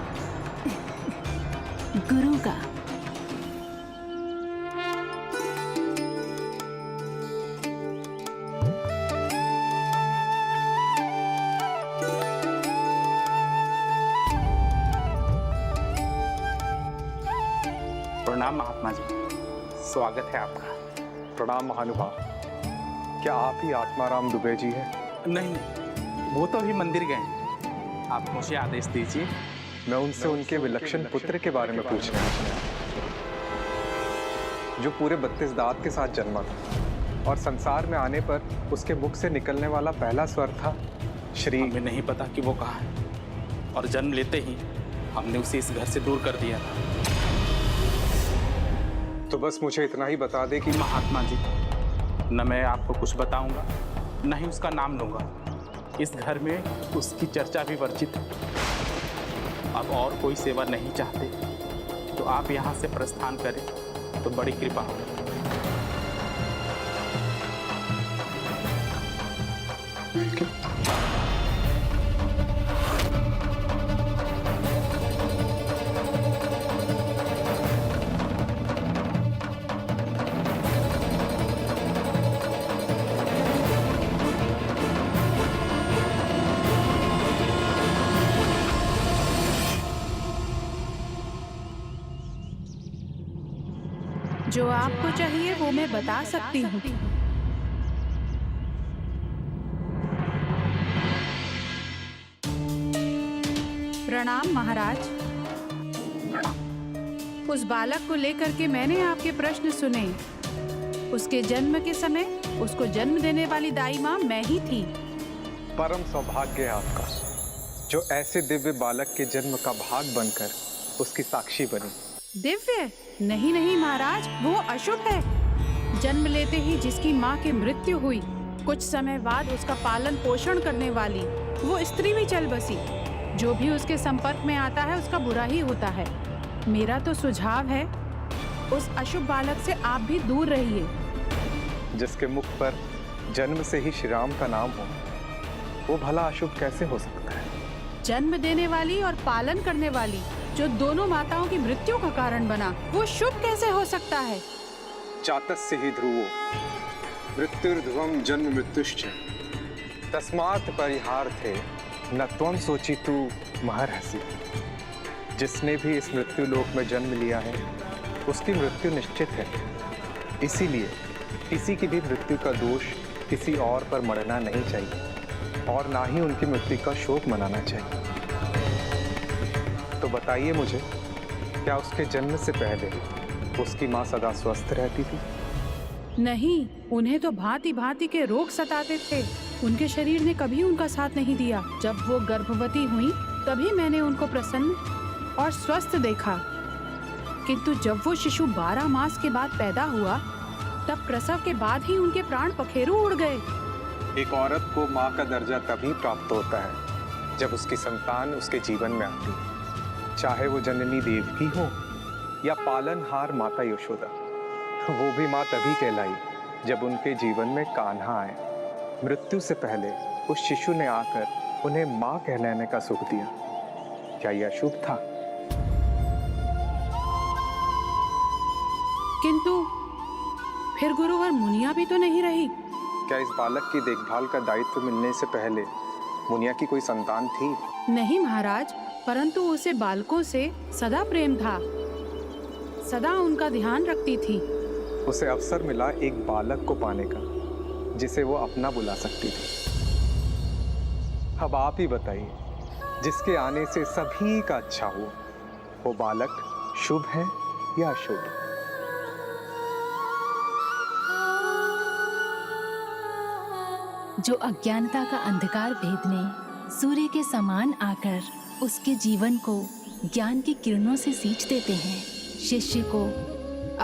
गुरु का। प्रणाम महात्मा जी, स्वागत है आपका। प्रणाम महानुभाव। क्या आप ही आत्माराम दुबे जी हैं? नहीं, वो तो अभी मंदिर गए हैं। आप मुझे आदेश दीजिए। मैं उनसे उनके विलक्षण पुत्र के बारे में पूछना है, जो पूरे 32 दांत के साथ जन्मा था और संसार में आने पर उसके मुख से निकलने वाला पहला स्वर था श्री। हमें नहीं पता कि वो कहाँ है, और जन्म लेते ही हमने उसे इस घर से दूर कर दिया था। तो बस मुझे इतना ही बता दे कि महात्मा जी, न मैं आपको कुछ बताऊंगा, न ही उसका नाम लूंगा। इस घर में उसकी चर्चा भी वर्जित है। अब और कोई सेवा नहीं चाहते तो आप यहाँ से प्रस्थान करें तो बड़ी कृपा होगी। जो आपको चाहिए वो मैं बता सकती हूँ। प्रणाम महाराज। उस बालक को लेकर के मैंने आपके प्रश्न सुने। उसके जन्म के समय उसको जन्म देने वाली दाई माँ मैं ही थी। परम सौभाग्य है आपका, जो ऐसे दिव्य बालक के जन्म का भाग बनकर उसकी साक्षी बनी। दिव्य? नहीं नहीं महाराज, वो अशुभ है। जन्म लेते ही जिसकी माँ की मृत्यु हुई, कुछ समय बाद उसका पालन पोषण करने वाली वो स्त्री भी चल बसी। जो भी उसके संपर्क में आता है उसका बुरा ही होता है। मेरा तो सुझाव है उस अशुभ बालक से आप भी दूर रहिए। जिसके मुख पर जन्म से ही श्री राम का नाम हो, वो भला अशुभ कैसे हो सकता है? जन्म देने वाली और पालन करने वाली, जो दोनों माताओं की मृत्यु का कारण बना, वो शुभ कैसे हो सकता है? चातस्य ही ध्रुवो मृत्युर्ध्रुवम जन्म मृत्युश्च तस्मात् परिहार्थे न त्वं सोचितु महर्षि। जिसने भी इस मृत्यु लोक में जन्म लिया है उसकी मृत्यु निश्चित है। इसीलिए किसी की भी मृत्यु का दोष किसी और पर मढ़ना नहीं चाहिए और ना ही उनकी मृत्यु का शोक मनाना चाहिए। तो बताइए मुझे, क्या उसके जन्म से पहले उसकी माँ सदा स्वस्थ रहती थी? नहीं, उन्हें तो भांति भांति के रोग सताते थे। उनके शरीर ने कभी उनका साथ नहीं दिया। जब वो गर्भवती हुई तभी मैंने उनको प्रसन्न और स्वस्थ देखा, किंतु जब वो शिशु 12 मास के बाद पैदा हुआ तब प्रसव के बाद ही उनके प्राण पखेरु उड़ गए। एक औरत को माँ का दर्जा तभी प्राप्त होता है जब उसकी संतान उसके जीवन में आती है, चाहे वो जननी देवकी हो या पालनहार माता यशोदा। वो भी माँ तभी कहलाई जब उनके जीवन में कान्हा आए। मृत्यु से पहले उस शिशु ने आकर उन्हें माँ कहलाने का सुख दिया। क्या यह शुभ था? किंतु फिर गुरुवर मुनिया भी तो नहीं रही। क्या इस बालक की देखभाल का दायित्व मिलने से पहले मुनिया की कोई संतान थी? नहीं महाराज, परंतु उसे बालकों से सदा प्रेम था, सदा उनका ध्यान रखती थी। उसे अवसर मिला एक बालक को पाने का जिसे वो अपना बुला सकती थी। अब आप ही बताइए, जिसके आने से सभी का अच्छा हो, वो बालक शुभ है या अशुभ? जो अज्ञानता का अंधकार भेदने सूर्य के समान आकर उसके जीवन को ज्ञान की किरणों से सींच देते हैं, शिष्य को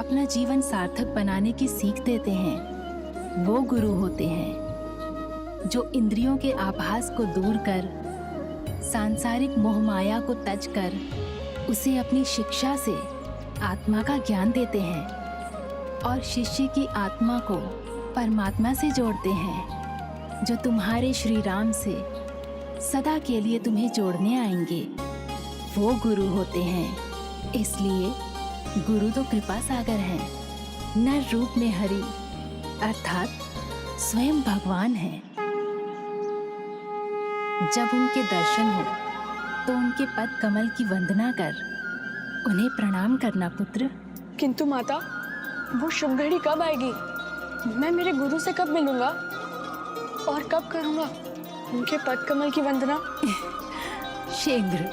अपना जीवन सार्थक बनाने की सीख देते हैं, वो गुरु होते हैं। जो इंद्रियों के आभास को दूर कर सांसारिक मोहमाया को तज कर उसे अपनी शिक्षा से आत्मा का ज्ञान देते हैं और शिष्य की आत्मा को परमात्मा से जोड़ते हैं, जो तुम्हारे श्री राम से सदा के लिए तुम्हें जोड़ने आएंगे, वो गुरु होते हैं। इसलिए गुरु तो कृपा सागर हैं, नर रूप में हरि अर्थात स्वयं भगवान हैं। जब उनके दर्शन हो तो उनके पद कमल की वंदना कर उन्हें प्रणाम करना पुत्र। किंतु माता, वो शुभ घड़ी कब आएगी? मैं मेरे गुरु से कब मिलूंगा और कब करूंगा उनके पद कमल की वंदना? शीघ्र,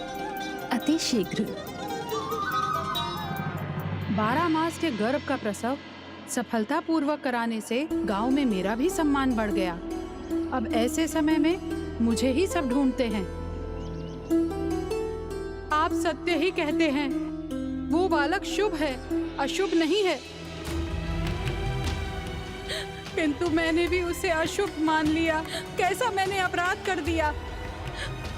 अति शीघ्र। 12 मास के गर्भ का प्रसव सफलतापूर्वक कराने से गांव में मेरा भी सम्मान बढ़ गया। अब ऐसे समय में मुझे ही सब ढूंढते हैं। आप सत्य ही कहते हैं, वो बालक शुभ है, अशुभ नहीं है। किंतु मैंने भी उसे अशुभ मान लिया। कैसा मैंने अपराध कर दिया।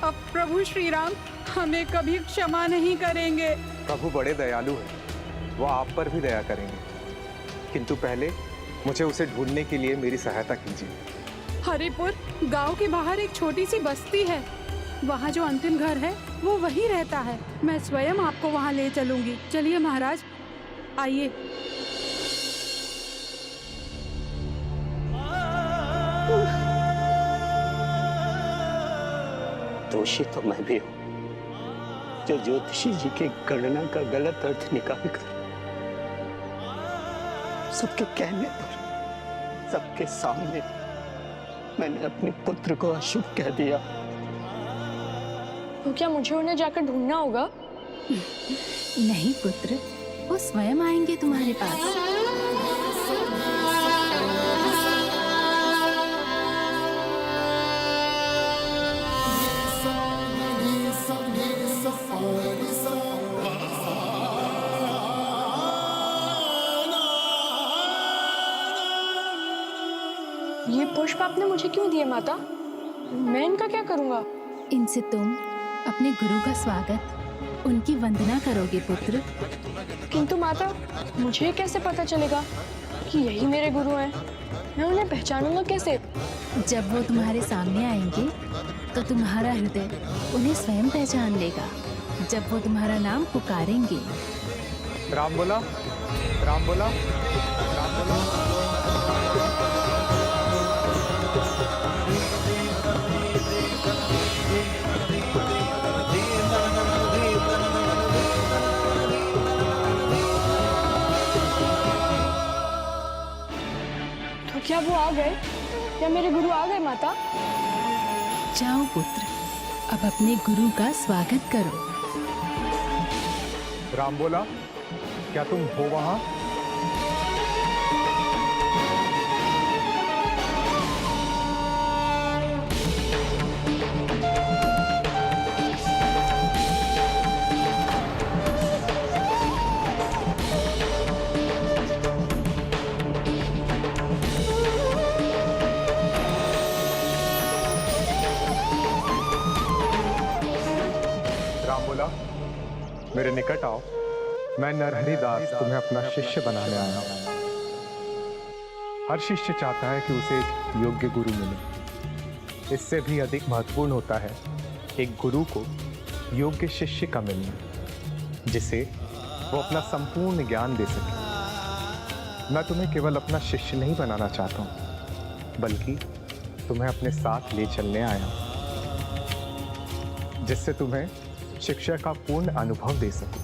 अब प्रभु श्री राम हमें कभी क्षमा नहीं करेंगे। प्रभु बड़े दयालु हैं, वो आप पर भी दया करेंगे, किंतु पहले मुझे उसे ढूंढने के लिए मेरी सहायता कीजिए। हरिपुर गांव के बाहर एक छोटी सी बस्ती है, वहाँ जो अंतिम घर है वो वहीं रहता है। मैं स्वयं आपको वहाँ ले चलूंगी। चलिए महाराज, आइए। दोषी तो मैं भी हूं, जो ज्योतिषी जी की गणना का गलत अर्थ निकालकर सबके कहने पर, सबके सामने मैंने अपने पुत्र को अशुभ कह दिया। तो क्या मुझे उन्हें जाकर ढूंढना होगा? नहीं पुत्र, वो स्वयं आएंगे तुम्हारे पास। ये पुष्प आपने मुझे क्यों दिए माता? मैं इनका क्या करूंगा? इनसे तुम अपने गुरु का स्वागत, उनकी वंदना करोगे पुत्र। किंतु माता, मुझे कैसे पता चलेगा कि यही मेरे गुरु हैं? मैं उन्हें पहचानूंगा कैसे? जब वो तुम्हारे सामने आएंगे तो तुम्हारा हृदय उन्हें स्वयं पहचान लेगा। जब वो तुम्हारा नाम पुकारेंगे। राम बोला, राम बोला, राम बोला। तो क्या वो आ गए या मेरे गुरु आ गए माता? जाओ पुत्र, अब अपने गुरु का स्वागत करो। राम बोला, क्या तुम हो वहां? मेरे निकट आओ, मैं नरहरि दास तुम्हें अपना शिष्य बनाने आया हूं। हर शिष्य चाहता है कि उसे एक योग्य गुरु मिले। इससे भी अधिक महत्वपूर्ण होता है एक गुरु को योग्य शिष्य का मिलना, जिसे वो अपना संपूर्ण ज्ञान दे सके। मैं तुम्हें केवल अपना शिष्य नहीं बनाना चाहता हूं, बल्कि तुम्हें अपने साथ ले चलने आया हूं, जिससे तुम्हें शिक्षा का पूर्ण अनुभव दे सकूं।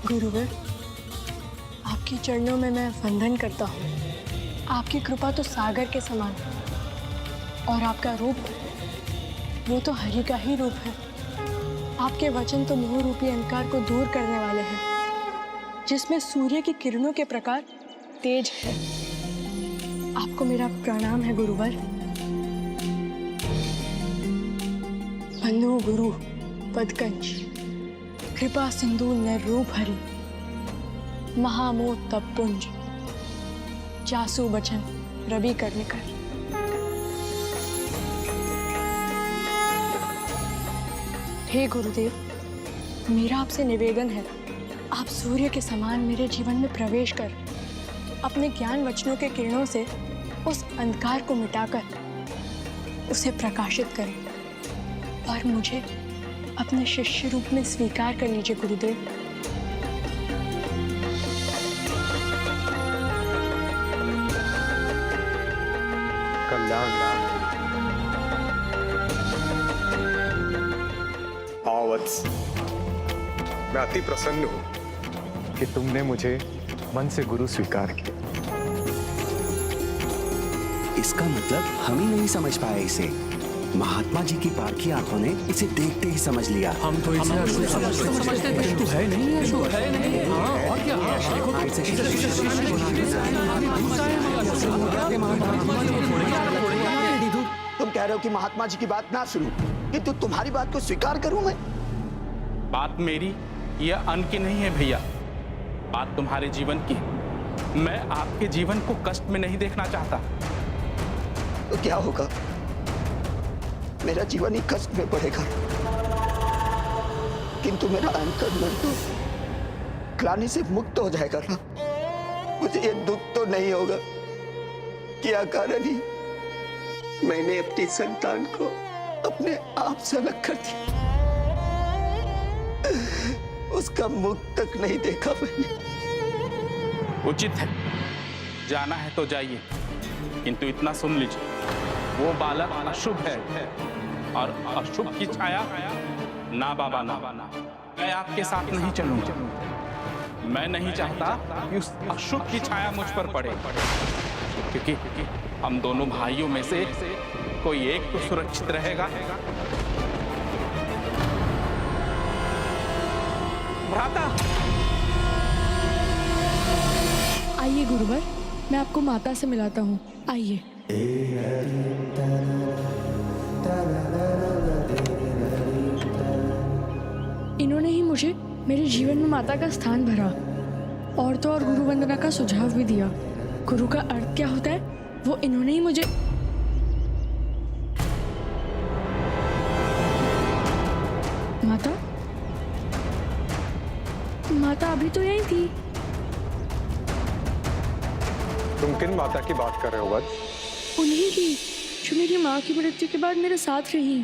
गुरुवर, आपके चरणों में मैं वंदन करता हूँ। आपकी कृपा तो सागर के समान और आपका रूप, वो तो हरि का ही रूप है। आपके वचन तो मोह रूपी अंधकार को दूर करने वाले हैं, जिसमें सूर्य की किरणों के प्रकार तेज है। आपको मेरा प्रणाम है गुरुवर। बंधु गुरु पदकंज, कृपा सिंधु निर्रूप हरि, महामोह तप पुंज, जासु बचन रवि कर्णिकर। हे गुरुदेव, मेरा आपसे निवेदन है, आप सूर्य के समान मेरे जीवन में प्रवेश कर अपने ज्ञान वचनों के किरणों से उस अंधकार को मिटाकर उसे प्रकाशित करें और मुझे अपने शिष्य रूप में स्वीकार कर लीजिए गुरुदेव। कल्याण। आओ वत्स, मैं अति प्रसन्न हूं कि तुमने मुझे मन से गुरु स्वीकार किया। इसका मतलब हम ही नहीं समझ पाए इसे। महात्मा जी की पारखी आंखों ने इसे देखते ही समझ लिया। हम तो इसे अशुभ समझते थे। तू है नहीं, अशुभ है नहीं। हाँ, और क्या? तुम कह रहे हो कि महात्मा जी की बात ना सुनूं, किंतु तुम्हारी बात को स्वीकार करूं मैं? बात मेरी यह अन्न की नहीं है भैया, बात तुम्हारे जीवन की। मैं आपके जीवन को कष्ट में नहीं देखना चाहता। तो क्या होगा? मेरा जीवन ही कष्ट में पड़ेगा, किंतु मेरा अंतर्मन तो ग्लानि से मुक्त हो जाएगा ना। मुझे ये दुख तो नहीं होगा कि अकारण ही मैंने अपनी संतान को अपने आप से अलग कर दिया। उसका मुख तक नहीं देखा मैंने। उचित है, जाना है तो जाइए, किंतु इतना सुन लीजिए, वो बालक अशुभ है और अशुभ की छाया ना बाबा ना। मैं आपके साथ नहीं चलूंगा। मैं नहीं चाहता कि उस अशुभ की छाया मुझ पर पड़े, क्योंकि हम दोनों भाइयों में से कोई एक तो सुरक्षित रहेगा। भ्राता, आइए गुरुवर, मैं आपको माता से मिलाता हूँ। आइए। इन्होंने ही मुझे मेरे जीवन में माता का स्थान भरा और तो और गुरु वंदना का सुझाव भी दिया। गुरु का अर्थ क्या होता है वो इन्होंने ही मुझे। माता, माता अभी तो यही थी। तुम किन माता की बात कर रहे हो वत्स? उन्हीं की जो मेरी माँ की मृत्यु के बाद मेरे साथ रही।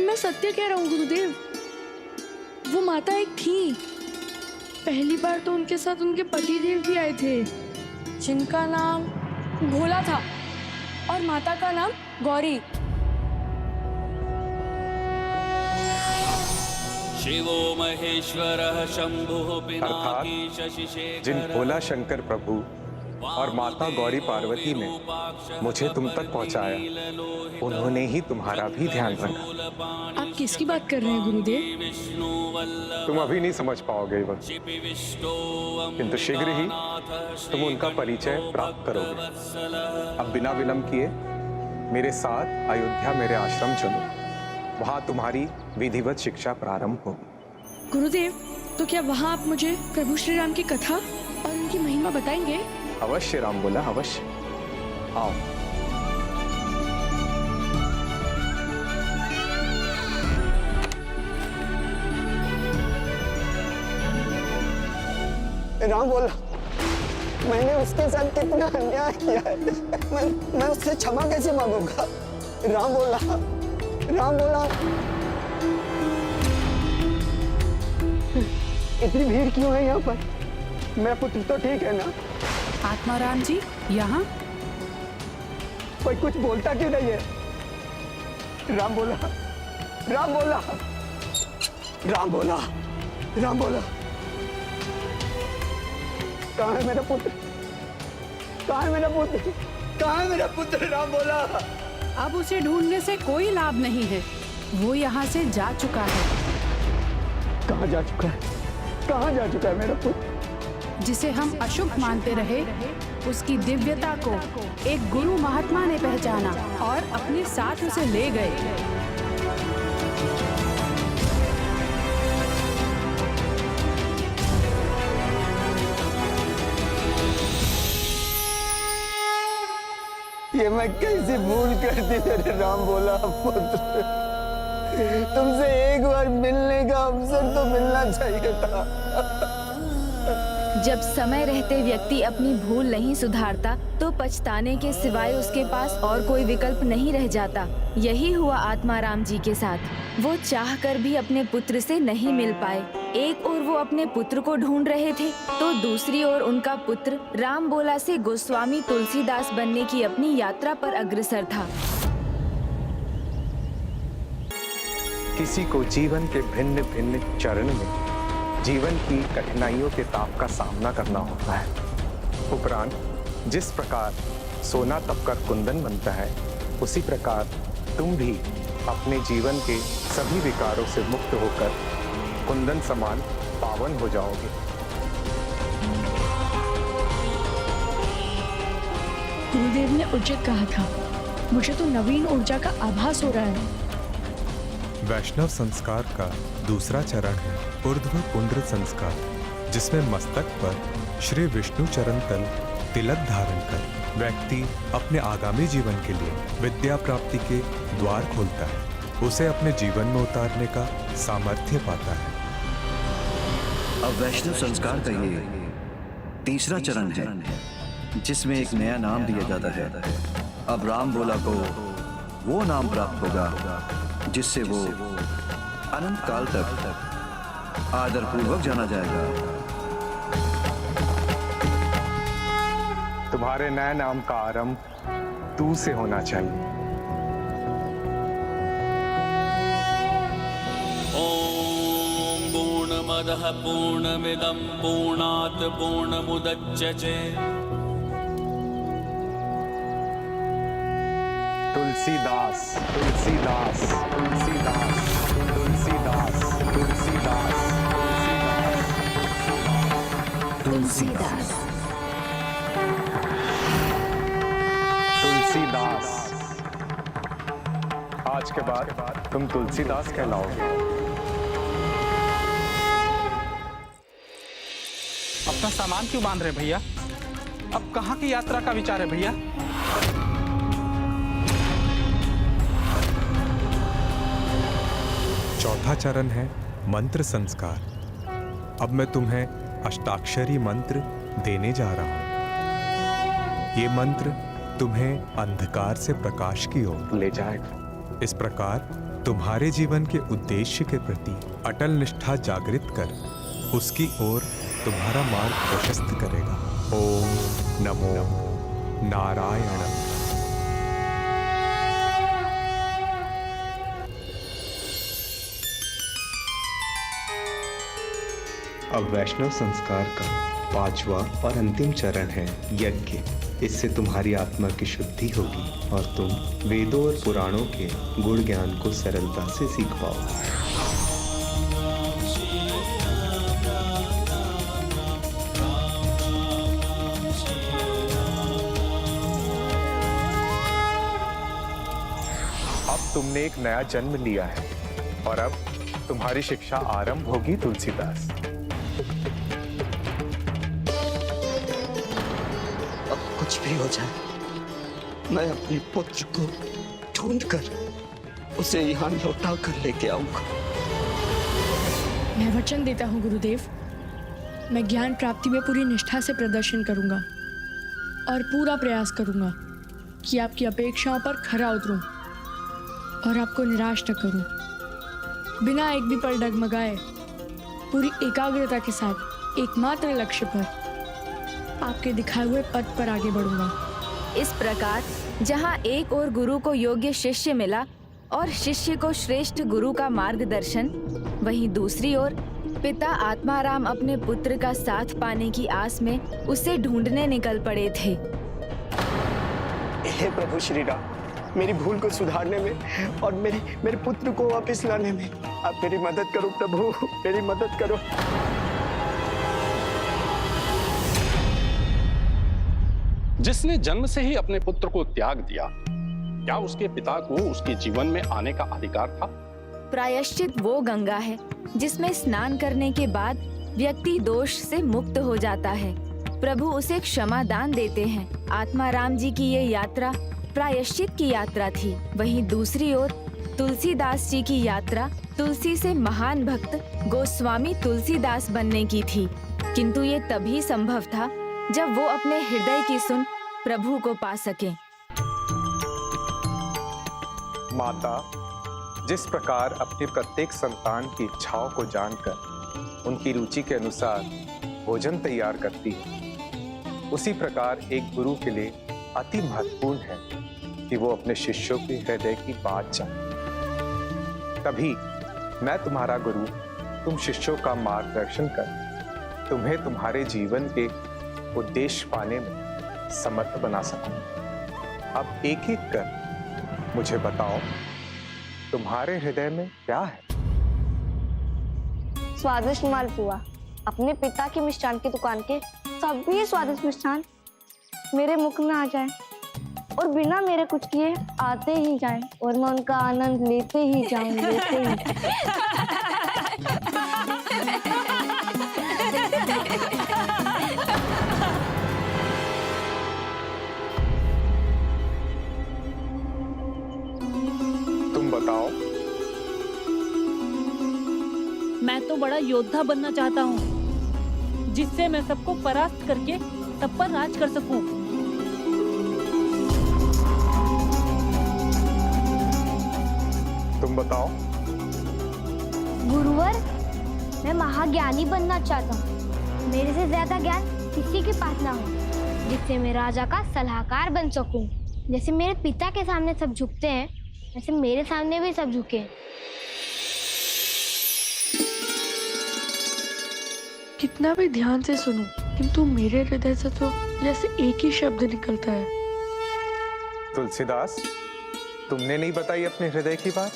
मैं सत्य कह रहा हूँ गुरुदेव, वो माता एक थी। पहली बार तो उनके साथ उनके पति देव भी आए थे, जिनका नाम भोला था और माता का नाम गौरी। शिवो महेश्वरः शंभुः पिनाकी शशिशेखरः। जिन भोला शंकर प्रभु और माता गौरी पार्वती ने मुझे तुम तक पहुंचाया, उन्होंने ही तुम्हारा भी ध्यान रखा। आप किसकी बात कर रहे हैं गुरुदेव? तुम अभी नहीं समझ पाओगे वक्त, किंतु शीघ्र ही तुम उनका परिचय प्राप्त करोगे। अब बिना विलंब किए मेरे साथ अयोध्या मेरे आश्रम चलो, वहां तुम्हारी विधिवत शिक्षा प्रारंभ होगी। गुरुदेव, तो क्या वहां आप मुझे प्रभु श्री राम की कथा और उनकी महिमा बताएंगे? अवश्य राम बोला, अवश्य। आओ। राम बोला, मैंने उसके साथ कितना अन्याय किया है, मैं उससे क्षमा कैसे मांगूंगा? राम बोला, राम बोला। इतनी भीड़ क्यों है यहाँ पर? मेरा पुत्र तो ठीक है ना? आत्माराम जी यहाँ? कोई कुछ बोलता क्यों नहीं है? राम बोला, राम बोला, राम बोला, राम बोला। कहाँ है मेरा पुत्र? कहाँ है मेरा पुत्र? कहाँ है मेरा पुत्र? राम बोला। अब उसे ढूंढने से कोई लाभ नहीं है, वो यहाँ से जा चुका है। कहाँ जा चुका है? कहाँ जा चुका है मेरा पुत्र? जिसे हम अशुभ मानते रहे, उसकी दिव्यता को एक गुरु महात्मा ने पहचाना और अपने साथ उसे ले गए। ये मैं कैसे भूल कर दी मेरे राम बोला पुत्र। तुमसे एक बार मिलने का अवसर तो मिलना चाहिए था। जब समय रहते व्यक्ति अपनी भूल नहीं सुधारता तो पछताने के सिवाय उसके पास और कोई विकल्प नहीं रह जाता। यही हुआ आत्माराम जी के साथ। वो चाहकर भी अपने पुत्र से नहीं मिल पाए। एक ओर वो अपने पुत्र को ढूंढ रहे थे तो दूसरी ओर उनका पुत्र राम बोला से गोस्वामी तुलसीदास बनने की अपनी यात्रा पर अग्रसर था। किसी को जीवन के भिन्न भिन्न चरण में जीवन की कठिनाइयों के ताप का सामना करना होता है। उपरांत जिस प्रकार सोना तपकर कुंदन बनता है, उसी प्रकार तुम भी अपने जीवन के सभी विकारों से मुक्त होकर कुंदन समान पावन हो जाओगे। गुरुदेव ने उचित कहा था। मुझे तो नवीन ऊर्जा का आभास हो रहा है। वैष्णव संस्कार का दूसरा चरण है ऊर्ध्व पुंड्र संस्कार, जिसमें मस्तक पर श्री विष्णु चरण तल तिलक धारण कर व्यक्ति अपने आगामी जीवन के लिए विद्या प्राप्ति के द्वार खोलता है, उसे अपने जीवन में उतारने का सामर्थ्य पाता है। अब वैष्णव संस्कार का ये तीसरा चरण है, जिसमें एक नया नाम दिया जाता है। अब राम बोला को वो नाम प्राप्त होगा जिससे वो अनंत काल तक आदर पूर्वक जाना जाएगा। तुम्हारे नए नाम का आरंभ तू से होना चाहिए। ओम पूर्णमदः पूर्णमिदं पूर्णात् पूर्णमुदच्यते। तुलसीदास तुलसीदास तुलसीदास तुलसीदास तुलसीदास तुलसीदास तुलसीदास। आज के बाद तुम तुलसीदास कहलाओगे। अपना सामान क्यों बांध रहे भैया? अब कहाँ की यात्रा का विचार है भैया? चौथा चरण है मंत्र संस्कार। अब मैं तुम्हें अष्टाक्षरी मंत्र देने जा रहा हूं। ये मंत्र तुम्हें अंधकार से प्रकाश की ओर ले जाएगा। इस प्रकार तुम्हारे जीवन के उद्देश्य के प्रति अटल निष्ठा जागृत कर उसकी ओर तुम्हारा मार्ग प्रशस्त करेगा। ओम नमो नारायण। अब वैष्णव संस्कार का पांचवा और अंतिम चरण है यज्ञ। इससे तुम्हारी आत्मा की शुद्धि होगी और तुम वेदों और पुराणों के गुण ज्ञान को सरलता से सीख पाओगे। अब तुमने एक नया जन्म लिया है और अब तुम्हारी शिक्षा आरंभ होगी तुलसीदास। कुछ भी हो जाए, मैं अपने पुत्र को ढूंढकर उसे यहाँ लौटा कर लेके आऊंगा। मैं वचन देता हूँ गुरुदेव, मैं ज्ञान प्राप्ति में पूरी निष्ठा से प्रदर्शन करूंगा और पूरा प्रयास करूंगा कि आपकी अपेक्षाओं पर खरा उतरूं और आपको निराश न करूं। बिना एक भी पल डगमगाए पूरी एकाग्रता के साथ एकमात्र लक्ष्य पर, आपके दिखाए हुए पथ पर आगे बढ़ूंगा। इस प्रकार जहाँ एक और गुरु को योग्य शिष्य मिला और शिष्य को श्रेष्ठ गुरु का मार्गदर्शन, वहीं दूसरी ओर पिता आत्माराम अपने पुत्र का साथ पाने की आस में उसे ढूंढने निकल पड़े थे। हे प्रभु श्री राम, मेरी भूल को सुधारने में और मेरे पुत्र को वापस लाने में आप मेरी मदद करो प्रभु, मेरी मदद करो। जिसने जन्म से ही अपने पुत्र को त्याग दिया, क्या उसके पिता को उसके जीवन में आने का अधिकार था? प्रायश्चित वो गंगा है जिसमें स्नान करने के बाद व्यक्ति दोष से मुक्त हो जाता है। प्रभु उसे क्षमा दान देते हैं। आत्माराम जी की ये यात्रा प्रायश्चित की यात्रा थी। वहीं दूसरी ओर तुलसीदास जी की यात्रा तुलसी से महान भक्त गोस्वामी तुलसीदास बनने की थी। किंतु ये तभी संभव था जब वो अपने हृदय की सुन प्रभु को पा सके। माता जिस प्रकार अपने प्रत्येक संतान की इच्छाओं को जानकर उनकी रुचि के अनुसार भोजन तैयार करती है, उसी प्रकार एक गुरु के लिए अति महत्वपूर्ण है कि वो अपने शिष्यों के हृदय की बात जाने। तभी मैं तुम्हारा गुरु तुम शिष्यों का मार्गदर्शन कर तुम्हें तुम्हारे जीवन के उद्देश्य पाने में समर्थ बना सकूं। अब एक एक कर मुझे बताओ, तुम्हारे हृदय में क्या है? स्वादिष्ट मालपुआ। अपने पिता की मिष्ठान की दुकान के सभी स्वादिष्ट मिष्ठान मेरे मुख में आ जाए और बिना मेरे कुछ किए आते ही जाएं और मैं उनका आनंद लेते ही जाऊं, लेते ही। तुम बताओ। मैं तो बड़ा योद्धा बनना चाहता हूँ, जिससे मैं सबको परास्त करके सब पर राज कर सकूं। तुम बताओ। गुरुवर, मैं महाज्ञानी बनना चाहता हूँ। मेरे से ज्यादा ज्ञान किसी के पास ना हो, जिससे मैं राजा का सलाहकार बन सकूं। जैसे मेरे पिता के सामने सब झुकते हैं, वैसे मेरे सामने भी सब झुके। कितना भी ध्यान से सुनूं, किंतु मेरे हृदय से तो जैसे एक ही शब्द निकलता है। तुलसीदास, तुमने नहीं बताई अपने हृदय की बात?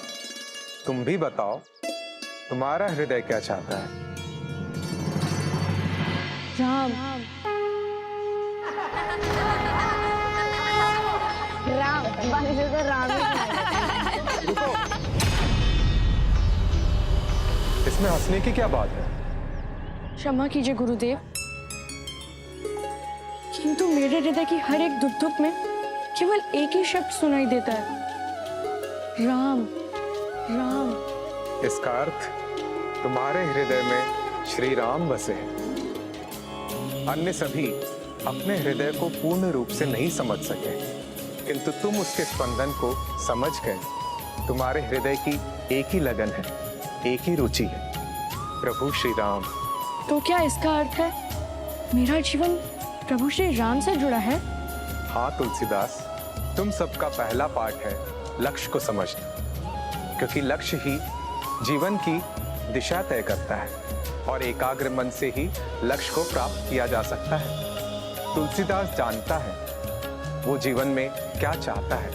तुम भी बताओ, तुम्हारा हृदय क्या चाहता है? राम। राम, बाकी से तो राम ही। रुको, इसमें हंसने की क्या बात है? क्षमा कीजिए गुरुदेव, किंतु मेरे हृदय की हर एक दुख दुख में केवल एक ही शब्द सुनाई देता है, राम राम। इसका अर्थ तुम्हारे हृदय में श्री राम बसे हैं। अन्य सभी अपने हृदय को पूर्ण रूप से नहीं समझ सके, किंतु तुम उसके स्पंदन को समझ गए। तुम्हारे हृदय की एक ही लगन है, एक ही रुचि है, प्रभु श्री राम। तो क्या इसका अर्थ है मेरा जीवन प्रभु श्री राम से जुड़ा है? हाँ तुलसीदास, तुम सबका पहला पाठ है लक्ष्य को समझना, क्योंकि लक्ष्य ही जीवन की दिशा तय करता है और एकाग्र मन से ही लक्ष्य को प्राप्त किया जा सकता है। तुलसीदास जानता है वो जीवन में क्या चाहता है,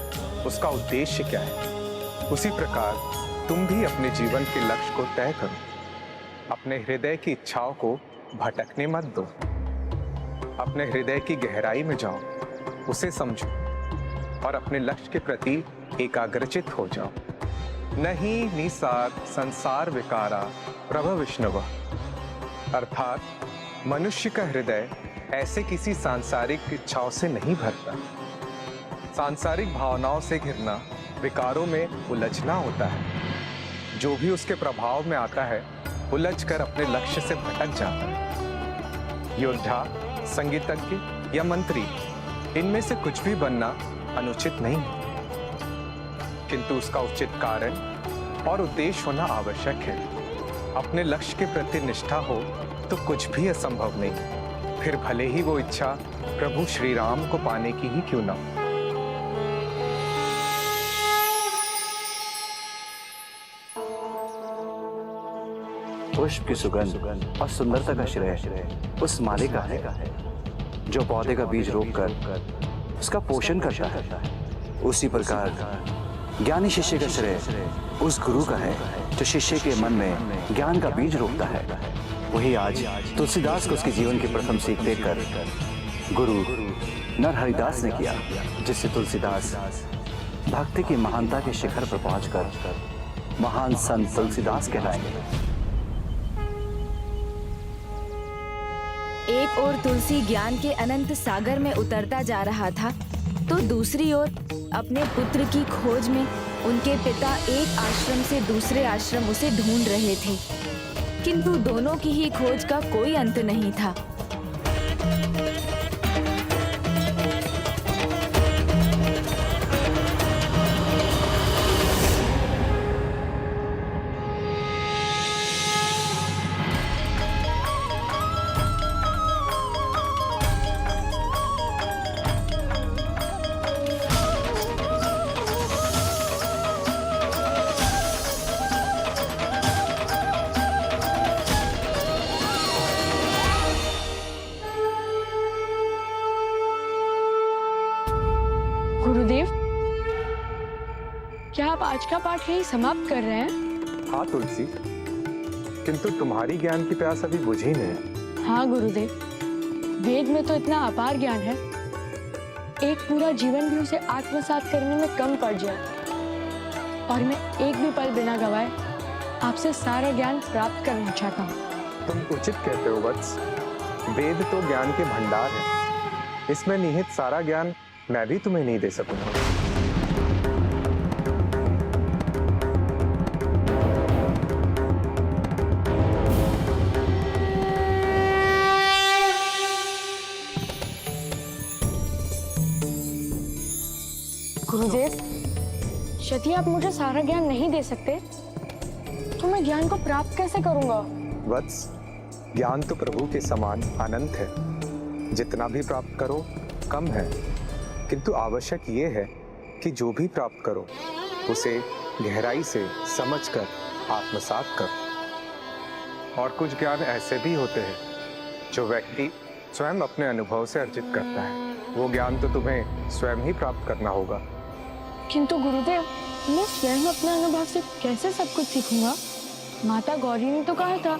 उसका उद्देश्य क्या है। उसी प्रकार तुम भी अपने जीवन के लक्ष्य को तय करो। अपने हृदय की इच्छाओं को भटकने मत दो। अपने हृदय की गहराई में जाओ, उसे समझो और अपने लक्ष्य के प्रति एकाग्रचित हो जाओ। नहीं निसार संसार विकारा प्रभ विष्णव, अर्थात मनुष्य का हृदय ऐसे किसी सांसारिक इच्छाओं से नहीं भरता। सांसारिक भावनाओं से घिरना विकारों में उलझना होता है। जो भी उसके प्रभाव में आता है उलझकर अपने लक्ष्य से भटक जाता है। योद्धा, संगीतज्ञ या मंत्री, इनमें से कुछ भी बनना अनुचित नहीं है, किंतु उसका उचित कारण और उद्देश्य होना आवश्यक है। अपने लक्ष्य के प्रति निष्ठा हो तो कुछ भी असंभव नहीं, फिर भले ही वो इच्छा प्रभु श्री राम को पाने की ही क्यों ना हो। पुष्प की सुगंध और सुंदरता का श्रेय उस माली का है जो पौधे का बीज रोपकर उसका पोषण करता है। उसी प्रकार ज्ञानी शिष्य का श्रेय उस गुरु का है जो शिष्य के मन में ज्ञान का बीज रोपता है। वही आज तुलसीदास को उसके जीवन की प्रथम सीख देकर गुरु नरहरिदास ने किया, जिससे तुलसीदास भक्ति की महानता के शिखर पर पहुंचकर महान संत तुलसीदास कहलाएंगे। एक ओर तुलसी ज्ञान के अनंत सागर में उतरता जा रहा था, तो दूसरी ओर अपने पुत्र की खोज में उनके पिता एक आश्रम से दूसरे आश्रम उसे ढूंढ रहे थे। किंतु दोनों की ही खोज का कोई अंत नहीं था। गुरुदेव, क्या आप आज का पाठ यही समाप्त कर रहे हैं? हाँ तुलसी, किंतु तुम्हारी ज्ञान की प्यास अभी बुझी नहीं। हाँ गुरुदेव, वेद में तो इतना अपार ज्ञान है, एक पूरा जीवन भी उसे आत्मसात करने में कम पड़ जाए, और मैं एक भी पल बिना गवाए आपसे सारा ज्ञान प्राप्त करना चाहता हूँ। तुम उचित कहते हो वत्स, वेद तो ज्ञान के भंडार है, इसमें निहित सारा ज्ञान मैं भी तुम्हें नहीं दे सकूंगा। गुरुदेव, यदि आप मुझे सारा ज्ञान नहीं दे सकते तो मैं ज्ञान को प्राप्त कैसे करूंगा? वत्स, ज्ञान तो प्रभु के समान अनंत है, जितना भी प्राप्त करो कम है, किंतु आवश्यक ये है कि जो भी प्राप्त करो उसे गहराई से समझकर आत्मसात करो। और कुछ ज्ञान ऐसे भी होते हैं जो व्यक्ति स्वयं अपने अनुभव से अर्जित करता है, वो ज्ञान तो तुम्हें स्वयं ही प्राप्त करना होगा। किंतु गुरुदेव, मैं स्वयं अपने अनुभव से कैसे सब कुछ सीखूंगा? माता गौरी ने तो कहा था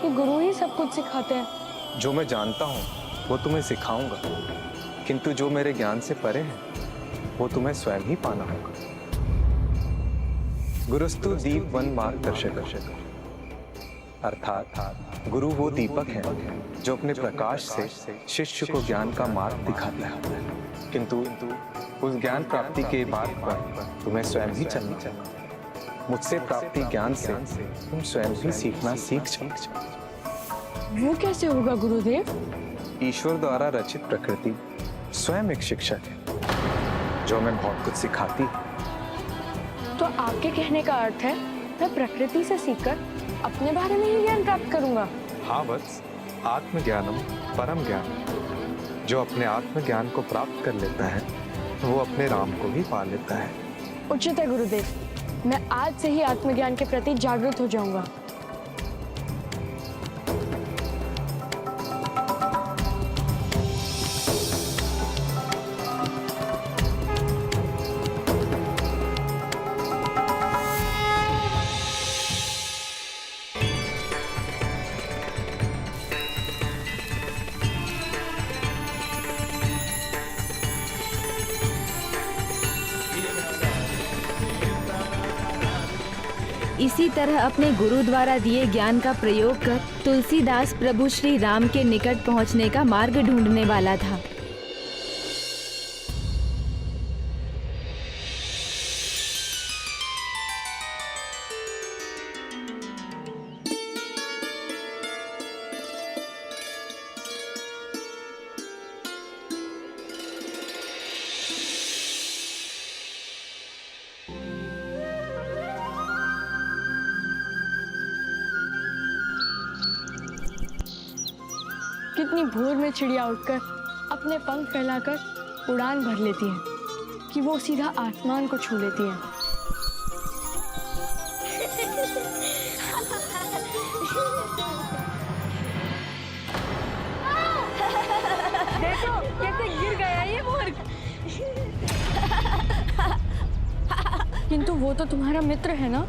कि गुरु ही सब कुछ सिखाते हैं। जो मैं जानता हूँ वो तुम्हें सिखाऊंगा, किंतु जो मेरे ज्ञान से परे है वो तुम्हें स्वयं ही पाना होगा। गुरुस्तु दीप वन मार्गदर्शक, अर्थात गुरु वो दीपक है जो अपने प्रकाश से शिष्य को ज्ञान का मार्ग दिखाता है, किंतु उस ज्ञान प्राप्ति के मार्ग पर तुम्हें स्वयं ही चलना चाहिए। मुझसे प्राप्ति ज्ञान से तुम स्वयं ही सीखना सीख जाओ। वो कैसे होगा गुरुदेव? ईश्वर द्वारा रचित प्रकृति स्वयं एक शिक्षक है जो हमें बहुत कुछ सिखाती है। तो आपके कहने का अर्थ है मैं प्रकृति से सीखकर अपने बारे में ही ज्ञान प्राप्त करूंगा? हाँ वत्स, आत्मज्ञानम परम ज्ञान, जो अपने आत्मज्ञान को प्राप्त कर लेता है वो अपने राम को भी पा लेता है। उचित है गुरुदेव, मैं आज से ही आत्मज्ञान के प्रति जागृत हो जाऊंगा। इसी तरह अपने गुरु द्वारा दिए ज्ञान का प्रयोग कर तुलसीदास प्रभु श्री राम के निकट पहुंचने का मार्ग ढूंढने वाला था। कितनी भोर में चिड़िया उठकर अपने पंख फैलाकर उड़ान भर लेती हैं कि वो सीधा आसमान को छू लेती हैं। देखो कैसे गिर गया ये मोर। किंतु वो तो तुम्हारा मित्र है ना?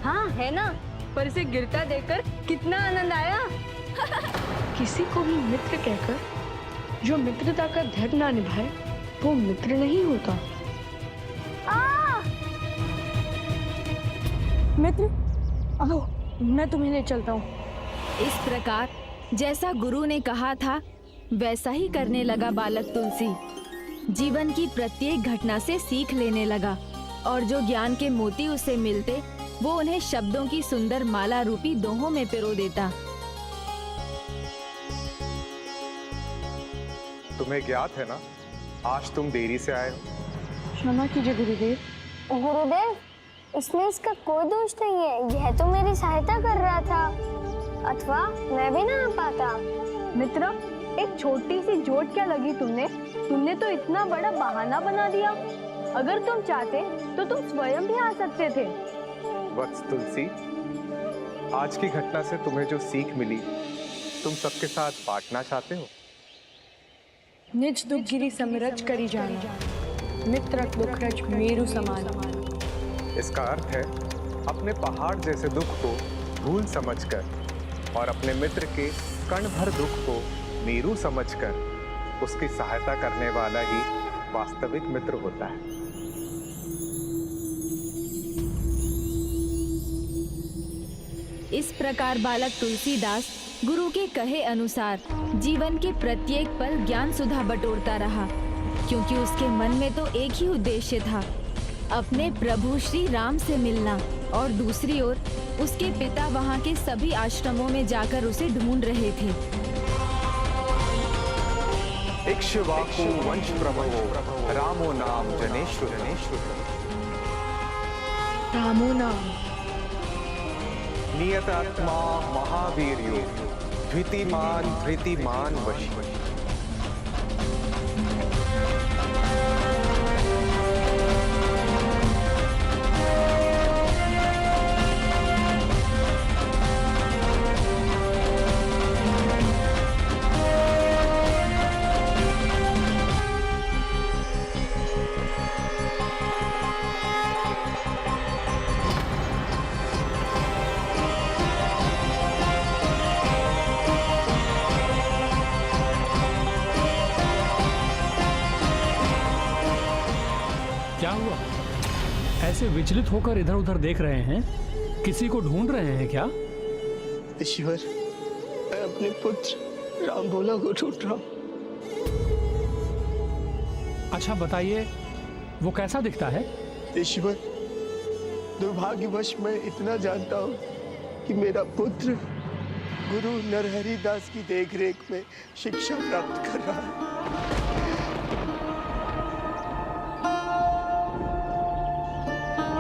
हाँ है ना, पर इसे गिरता देखकर कितना आनंद आया। किसी को भी मित्र कहकर जो मित्रता का धर्म ना निभाए वो मित्र नहीं होता। मित्र, आओ मैं तुम्हें ले चलता हूँ। इस प्रकार जैसा गुरु ने कहा था वैसा ही करने लगा बालक तुलसी। जीवन की प्रत्येक घटना से सीख लेने लगा और जो ज्ञान के मोती उसे मिलते वो उन्हें शब्दों की सुंदर माला रूपी दोहों में पिरो देता। तुम्हें ज्ञात है ना, आज तुम देरी से आए हो। क्षमा कीजिए गुरुदेव। गुरुदेव, इसमें इसका कोई दोष नहीं है, यह तो मेरी सहायता कर रहा था, अथवा मैं भी ना आ पाता। मित्र, एक छोटी सी चोट क्या लगी तुमने तो इतना बड़ा बहाना बना दिया। अगर तुम चाहते तो तुम स्वयं भी आ सकते थे। वत्स तुलसी, आज की घटना से तुम्हें जो सीख मिली तुम सबके साथ बांटना चाहते हो। निज दुख गिरी समरज करी जाना, मित्र दुख रज मेरु समान। इसका अर्थ है अपने पहाड़ जैसे दुख को भूल समझकर और अपने मित्र के कण भर दुख को मेरू समझकर उसकी सहायता करने वाला ही वास्तविक मित्र होता है। इस प्रकार बालक तुलसीदास गुरु के कहे अनुसार जीवन के प्रत्येक पल ज्ञान सुधा बटोरता रहा, क्योंकि उसके मन में तो एक ही उद्देश्य था, अपने प्रभु श्री राम से मिलना, और दूसरी ओर उसके पिता वहाँ के सभी आश्रमों में जाकर उसे ढूंढ रहे थे। इक्ष्वाकु वंश प्रभवो रामो नाम जनेश्वर। रामो नाम नियतात्मा महावीर्यो द्वितीमान धृतिमान वशी। क्या हुआ? ऐसे विचलित होकर इधर उधर देख रहे हैं, किसी को ढूंढ रहे हैं क्या? ईश्वर, मैं अपने पुत्र राम भोला को ढूंढ रहा हूं। अच्छा बताइए, वो कैसा दिखता है? ईश्वर, दुर्भाग्यवश मैं इतना जानता हूँ कि मेरा पुत्र गुरु नरहरि दास की देखरेख में शिक्षा प्राप्त कर रहा है।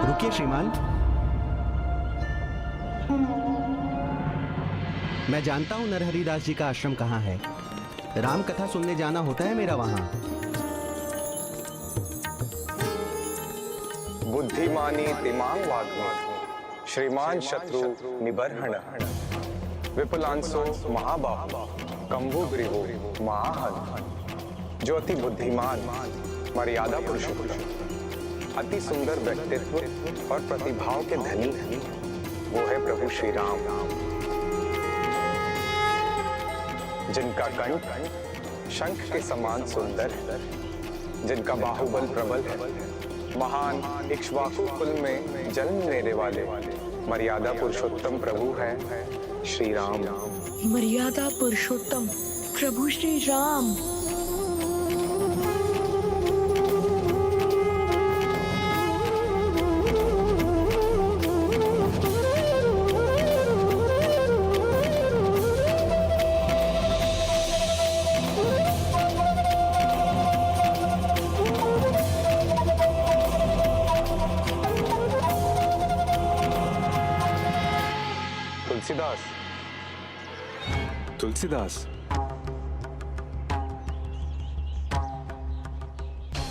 रुकिए श्रीमान, मैं जानता हूँ नरहरि दास जी का आश्रम कहाँ है। राम कथा सुनने जाना होता है मेरा वहाँ। बुद्धिमानी तिमांग वाग्मी श्रीमान शत्रु निबर्हण विपुलांसो महाबाहु कंबु ग्रीवो महाहन। जो अति बुद्धिमान मर्यादा पुरुषोत्तम अति सुंदर व्यक्तित्व और प्रतिभाओं के धनी हैं, वो है प्रभु श्री राम, जिनका कंठ शंख के समान सुंदर है, जिनका बाहुबल प्रबल है, महान इक्ष्वाकु कुल में जन्म लेने वाले मर्यादा पुरुषोत्तम प्रभु है श्री राम। मर्यादा पुरुषोत्तम प्रभु श्री राम। तुलसीदास,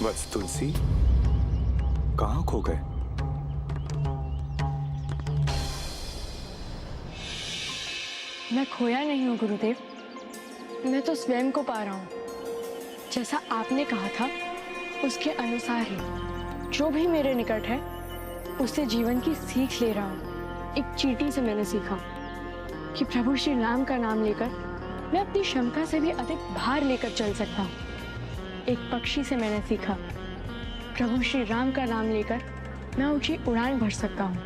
वत्स तुलसी, कहाँ खो गए? मैं खोया नहीं हूँ गुरुदेव, मैं तो स्वयं को पा रहा हूँ। जैसा आपने कहा था उसके अनुसार ही जो भी मेरे निकट है उससे जीवन की सीख ले रहा हूँ। एक चींटी से मैंने सीखा कि प्रभु श्री राम का नाम लेकर मैं अपनी क्षमता से भी अधिक भार लेकर चल सकता हूँ। एक पक्षी से मैंने सीखा प्रभु श्री राम का नाम लेकर मैं ऊंची उड़ान भर सकता हूँ।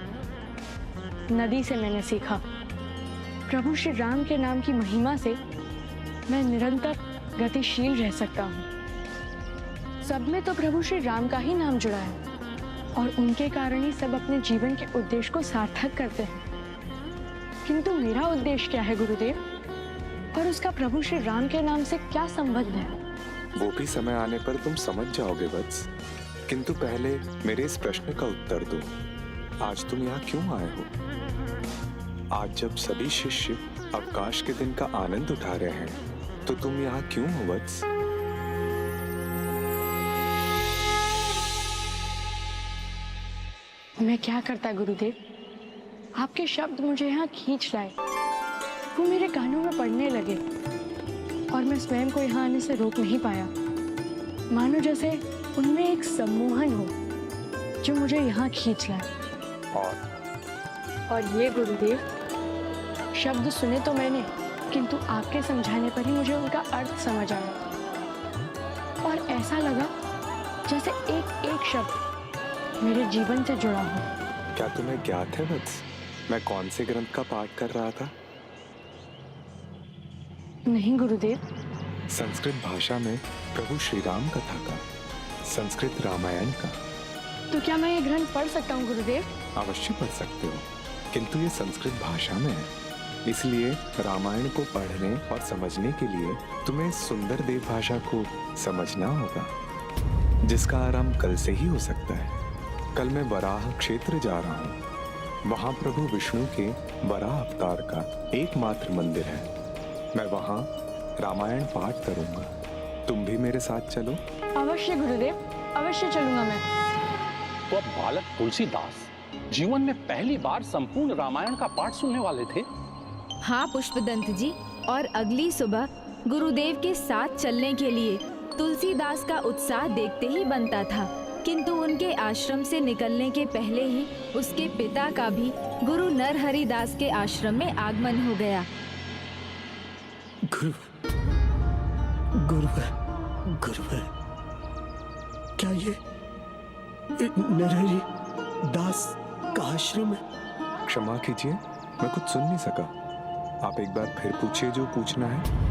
नदी से मैंने सीखा प्रभु श्री राम के नाम की महिमा से मैं निरंतर गतिशील रह सकता हूँ। सब में तो प्रभु श्री राम का ही नाम जुड़ा है और उनके कारण ही सब अपने जीवन के उद्देश्य को सार्थक करते हैं। किंतु मेरा उद्देश्य क्या है गुरुदेव, और उसका प्रभु श्री राम के नाम से क्या संबंध है? वो भी समय आने पर तुम समझ जाओगे वत्स। किंतु पहले मेरे इस प्रश्न का उत्तर दो, आज तुम यहाँ क्यों आए हो? आज जब सभी शिष्य अवकाश के दिन का आनंद उठा रहे हैं, तो तुम यहाँ क्यों हो वत्स? मैं क्या करता गुरुदेव, आपके शब्द मुझे यहाँ खींच लाए, वो मेरे कानों में पड़ने लगे और मैं स्वयं को यहाँ आने से रोक नहीं पाया। मानो जैसे उनमें एक सम्मोहन हो जो मुझे यहाँ खींच लाए। और ये गुरुदेव, शब्द सुने तो मैंने, किंतु आपके समझाने पर ही मुझे उनका अर्थ समझ आया और ऐसा लगा जैसे एक एक शब्द मेरे जीवन से जुड़ा हो। क्या तुम्हें ज्ञात है वत्स, मैं कौन से ग्रंथ का पाठ कर रहा था? नहीं गुरुदेव। संस्कृत भाषा में प्रभु श्री राम कथा का, संस्कृत रामायण का। तो क्या मैं ये ग्रंथ पढ़ सकता हूँ गुरुदेव? अवश्य पढ़ सकते हो, किंतु ये संस्कृत भाषा में है, इसलिए रामायण को पढ़ने और समझने के लिए तुम्हें सुंदर देव भाषा को समझना होगा, जिसका आरंभ कल से ही हो सकता है। कल मैं वराह क्षेत्र जा रहा हूँ, वहाँ प्रभु विष्णु के वराह अवतार का एकमात्र मंदिर है। मैं वहाँ रामायण पाठ करूँगा, तुम भी मेरे साथ चलो। अवश्य गुरुदेव, अवश्य चलूंगा मैं। तो अब बालक तुलसीदास जीवन में पहली बार संपूर्ण रामायण का पाठ सुनने वाले थे। हाँ पुष्पदंत जी, और अगली सुबह गुरुदेव के साथ चलने के लिए तुलसीदास का उत्साह देखते ही बनता था, किंतु उनके आश्रम से निकलने के पहले ही उसके पिता का भी गुरु नरहरिदास के आश्रम में आगमन हो गया। गुरुवर, क्या ये नरहरि दास का आश्रम है? क्षमा कीजिए, मैं कुछ सुन नहीं सका। आप एक बार फिर पूछिए जो पूछना है।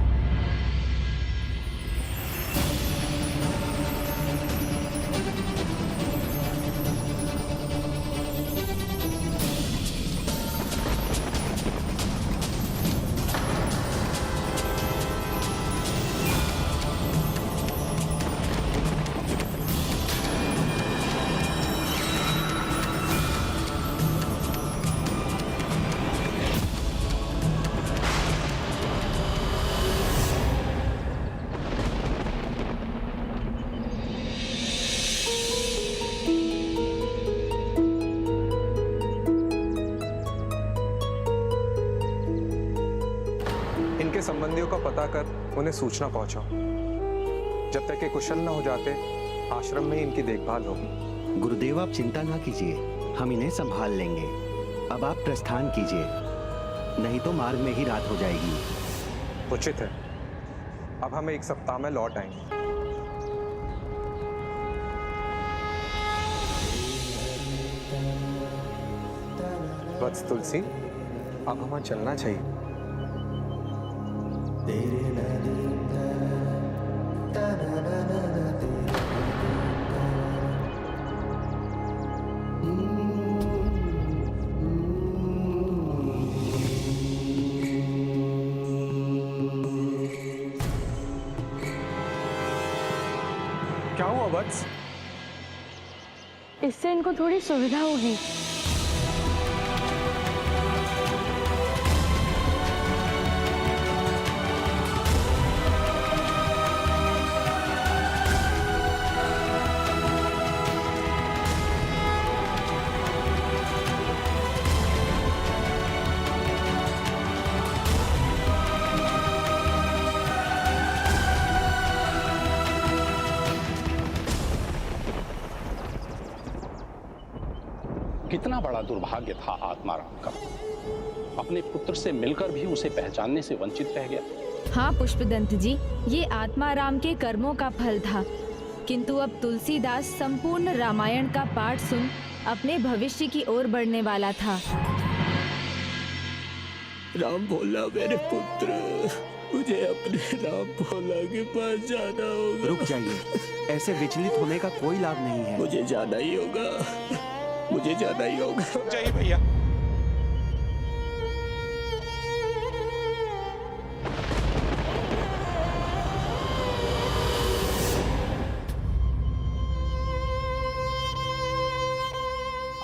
इनके संबंधियों का पता कर उन्हें सूचना पहुंचाओ। जब तक ये कुशल न हो जाते, आश्रम में इनकी देखभाल होगी। गुरुदेव आप चिंता ना कीजिए, हम इन्हें संभाल लेंगे। अब आप प्रस्थान कीजिए, नहीं तो मार्ग में ही रात हो जाएगी। उचित है, अब हम 1 सप्ताह में लौट आएंगे। वत्स तुलसी, अब हमें चलना चाहिए। क्या हुआ वत्स? इससे इनको थोड़ी सुविधा होगी। कितना बड़ा दुर्भाग्य था आत्माराम का, अपने पुत्र से मिलकर भी उसे पहचानने से वंचित रह गया। हाँ पुष्पदंत जी, ये आत्माराम के कर्मों का फल था, किंतु अब तुलसीदास संपूर्ण रामायण का पाठ सुन अपने भविष्य की ओर बढ़ने वाला था। राम बोला, मेरे पुत्र मुझे अपने राम भोला के पास जाना होगा। रुक जाइए, ऐसे विचलित होने का कोई लाभ नहीं है। मुझे जाना ही होगा, मुझे जाना ही होगा। जाइए भैया।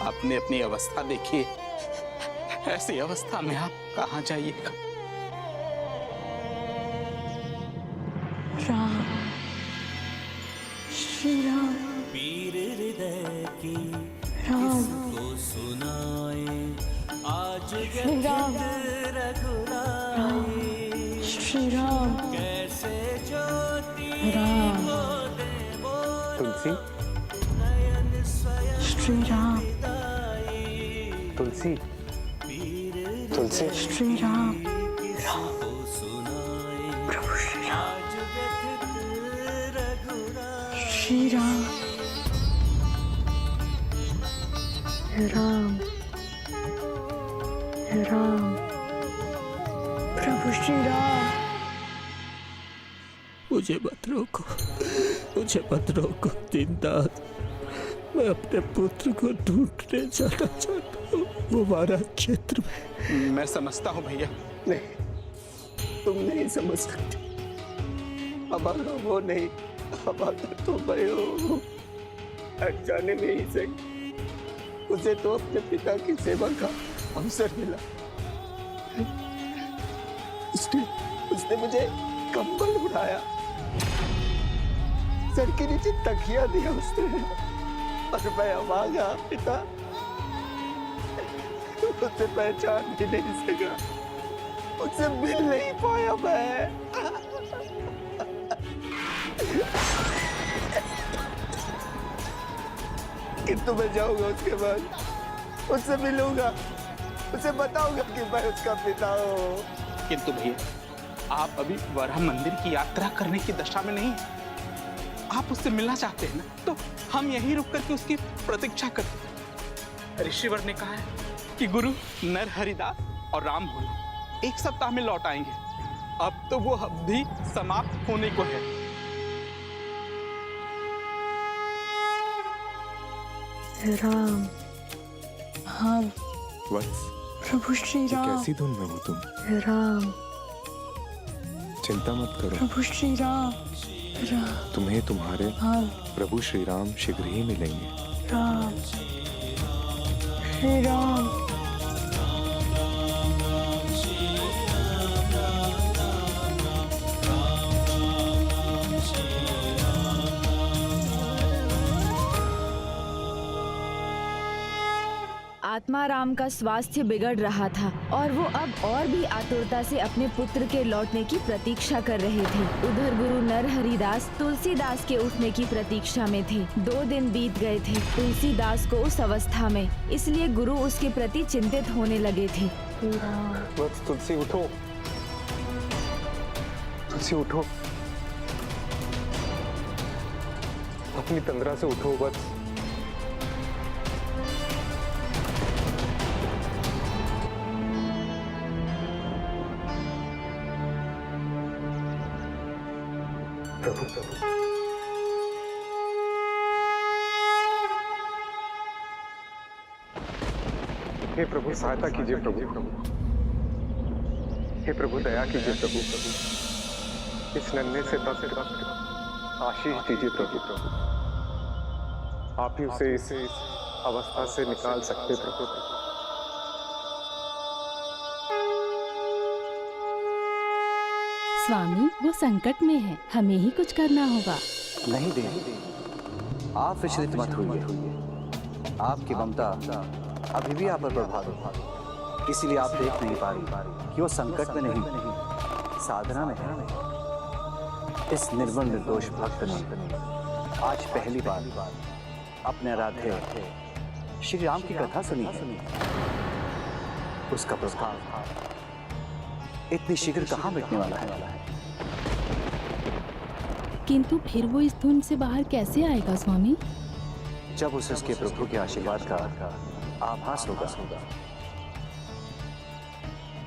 आपने अपनी अवस्था देखी, ऐसी अवस्था में आप कहाँ जाइएगा? राम, श्री राम, पीर हृदय की राम, किसको सुनाए आज श्री राम, रघुराई। श्री राम, कैसे ज्योति राम, तुलसी, श्री राम, तुलसी, तुलसी, श्री राम, प्रभु श्री राम, श्री राम, राम, राम, प्रभु श्री राम। मुझे मत रोको, मुझे मत रोको दीनदास। मैं अपने पुत्र को ढूंढने जाना चाहता हूँ, वो हमारा क्षेत्र में। मैं समझता हूँ भैया। नहीं, तुम नहीं समझ सकते। हमारा वो नहीं, हमारा तो मैं हो। अनजाने में ही सही, उसे तो अपने पिता की सेवा का अवसर मिला। उसने मुझे कंबल उड़ाया, सर के नीचे तकिया दिया उसने, और मैं अभागा पिता उसे पहचान भी नहीं सका, उससे मिल नहीं पाया मैं। किंतु मैं जाऊंगा उसके बाद, उससे मिलूंगा, उसे बताऊंगा कि मैं उसका पिता हूँ। किंतु भैया, आप अभी वराह मंदिर की यात्रा करने की दशा में नहीं हैं। आप उससे मिलना चाहते हैं ना, तो हम यहीं रुक करके उसकी प्रतीक्षा करते। ऋषिवर ने कहा है कि गुरु नर हरिदास और राम भोला 1 सप्ताह में लौट आएंगे। अब तो वो अवधि समाप्त होने को है। राम, हाँ वत्स, प्रभु श्री राम, कैसी धुन में हो तुम? राम, चिंता मत करो, प्रभु श्री राम, राम, तुम्हें तुम्हारे हाँ, प्रभु श्री राम शीघ्र ही मिलेंगे। राम, श्री राम, आत्मा राम का स्वास्थ्य बिगड़ रहा था और वो अब और भी आतुरता से अपने पुत्र के लौटने की प्रतीक्षा कर रहे थे। उधर गुरु नर हरिदास तुलसीदास के उठने की प्रतीक्षा में थे। 2 दिन बीत गए थे तुलसीदास को उस अवस्था में, इसलिए गुरु उसके प्रति चिंतित होने लगे थे। वत्स, तुलसी उठो, तुलसी उठो, अपनी तंद्रा से उठो वत्स। प्रभु, प्रभु, हे प्रभु सहायता कीजिए प्रभु, हे प्रभु दया कीजिए प्रभु, इस नन्हे से भक्त का आशीष दीजिए प्रभु, आप ही उसे इस अवस्था से निकाल सकते प्रभु। स्वामी, वो संकट में है, हमें ही कुछ करना होगा। नहीं देवी, आप विचलित मत होइए। आपकी ममता अभी भी आप पर प्रभावित, इसीलिए आप देख नहीं पा रही कि वो संकट में नहीं, साधना में है। इस निर्मल निर्दोष भक्त ने आज पहली बार अपने आराध्य श्री राम की कथा सुनी है। उसका प्रभाव इतनी शीघ्र कहाँ मिटने वाला है? किंतु फिर वो इस धुन से बाहर कैसे आएगा स्वामी? जब उसे उसके प्रभु के आशीर्वाद का आभास होगा,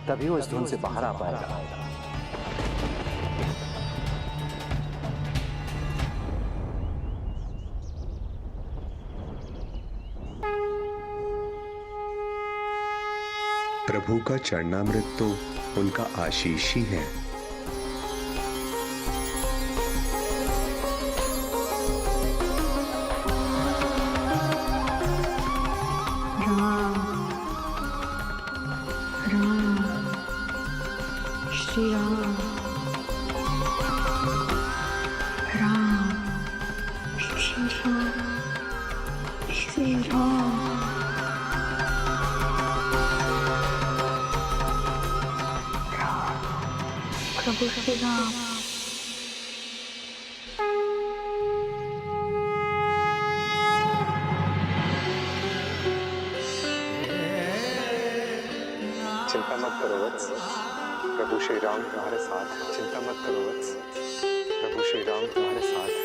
तभी वो इस धुन से बाहर आ पाएगा। प्रभु का चरणामृत तो उनका आशीष ही है। राम राम श्री राम राम श्री राम श्री राम प्रभु श्री राम। चिंता मत करो वत्स, प्रभु श्री राम तुम्हारे साथ हैं। चिंता मत करो वत्स, प्रभु श्री राम तुम्हारे साथ हैं।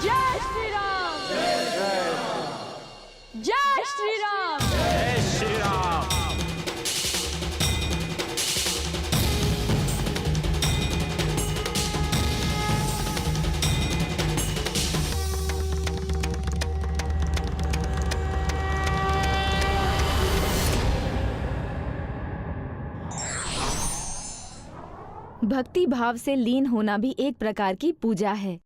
जय श्री राम। जय श्री राम। भक्ति भाव से लीन होना भी एक प्रकार की पूजा है।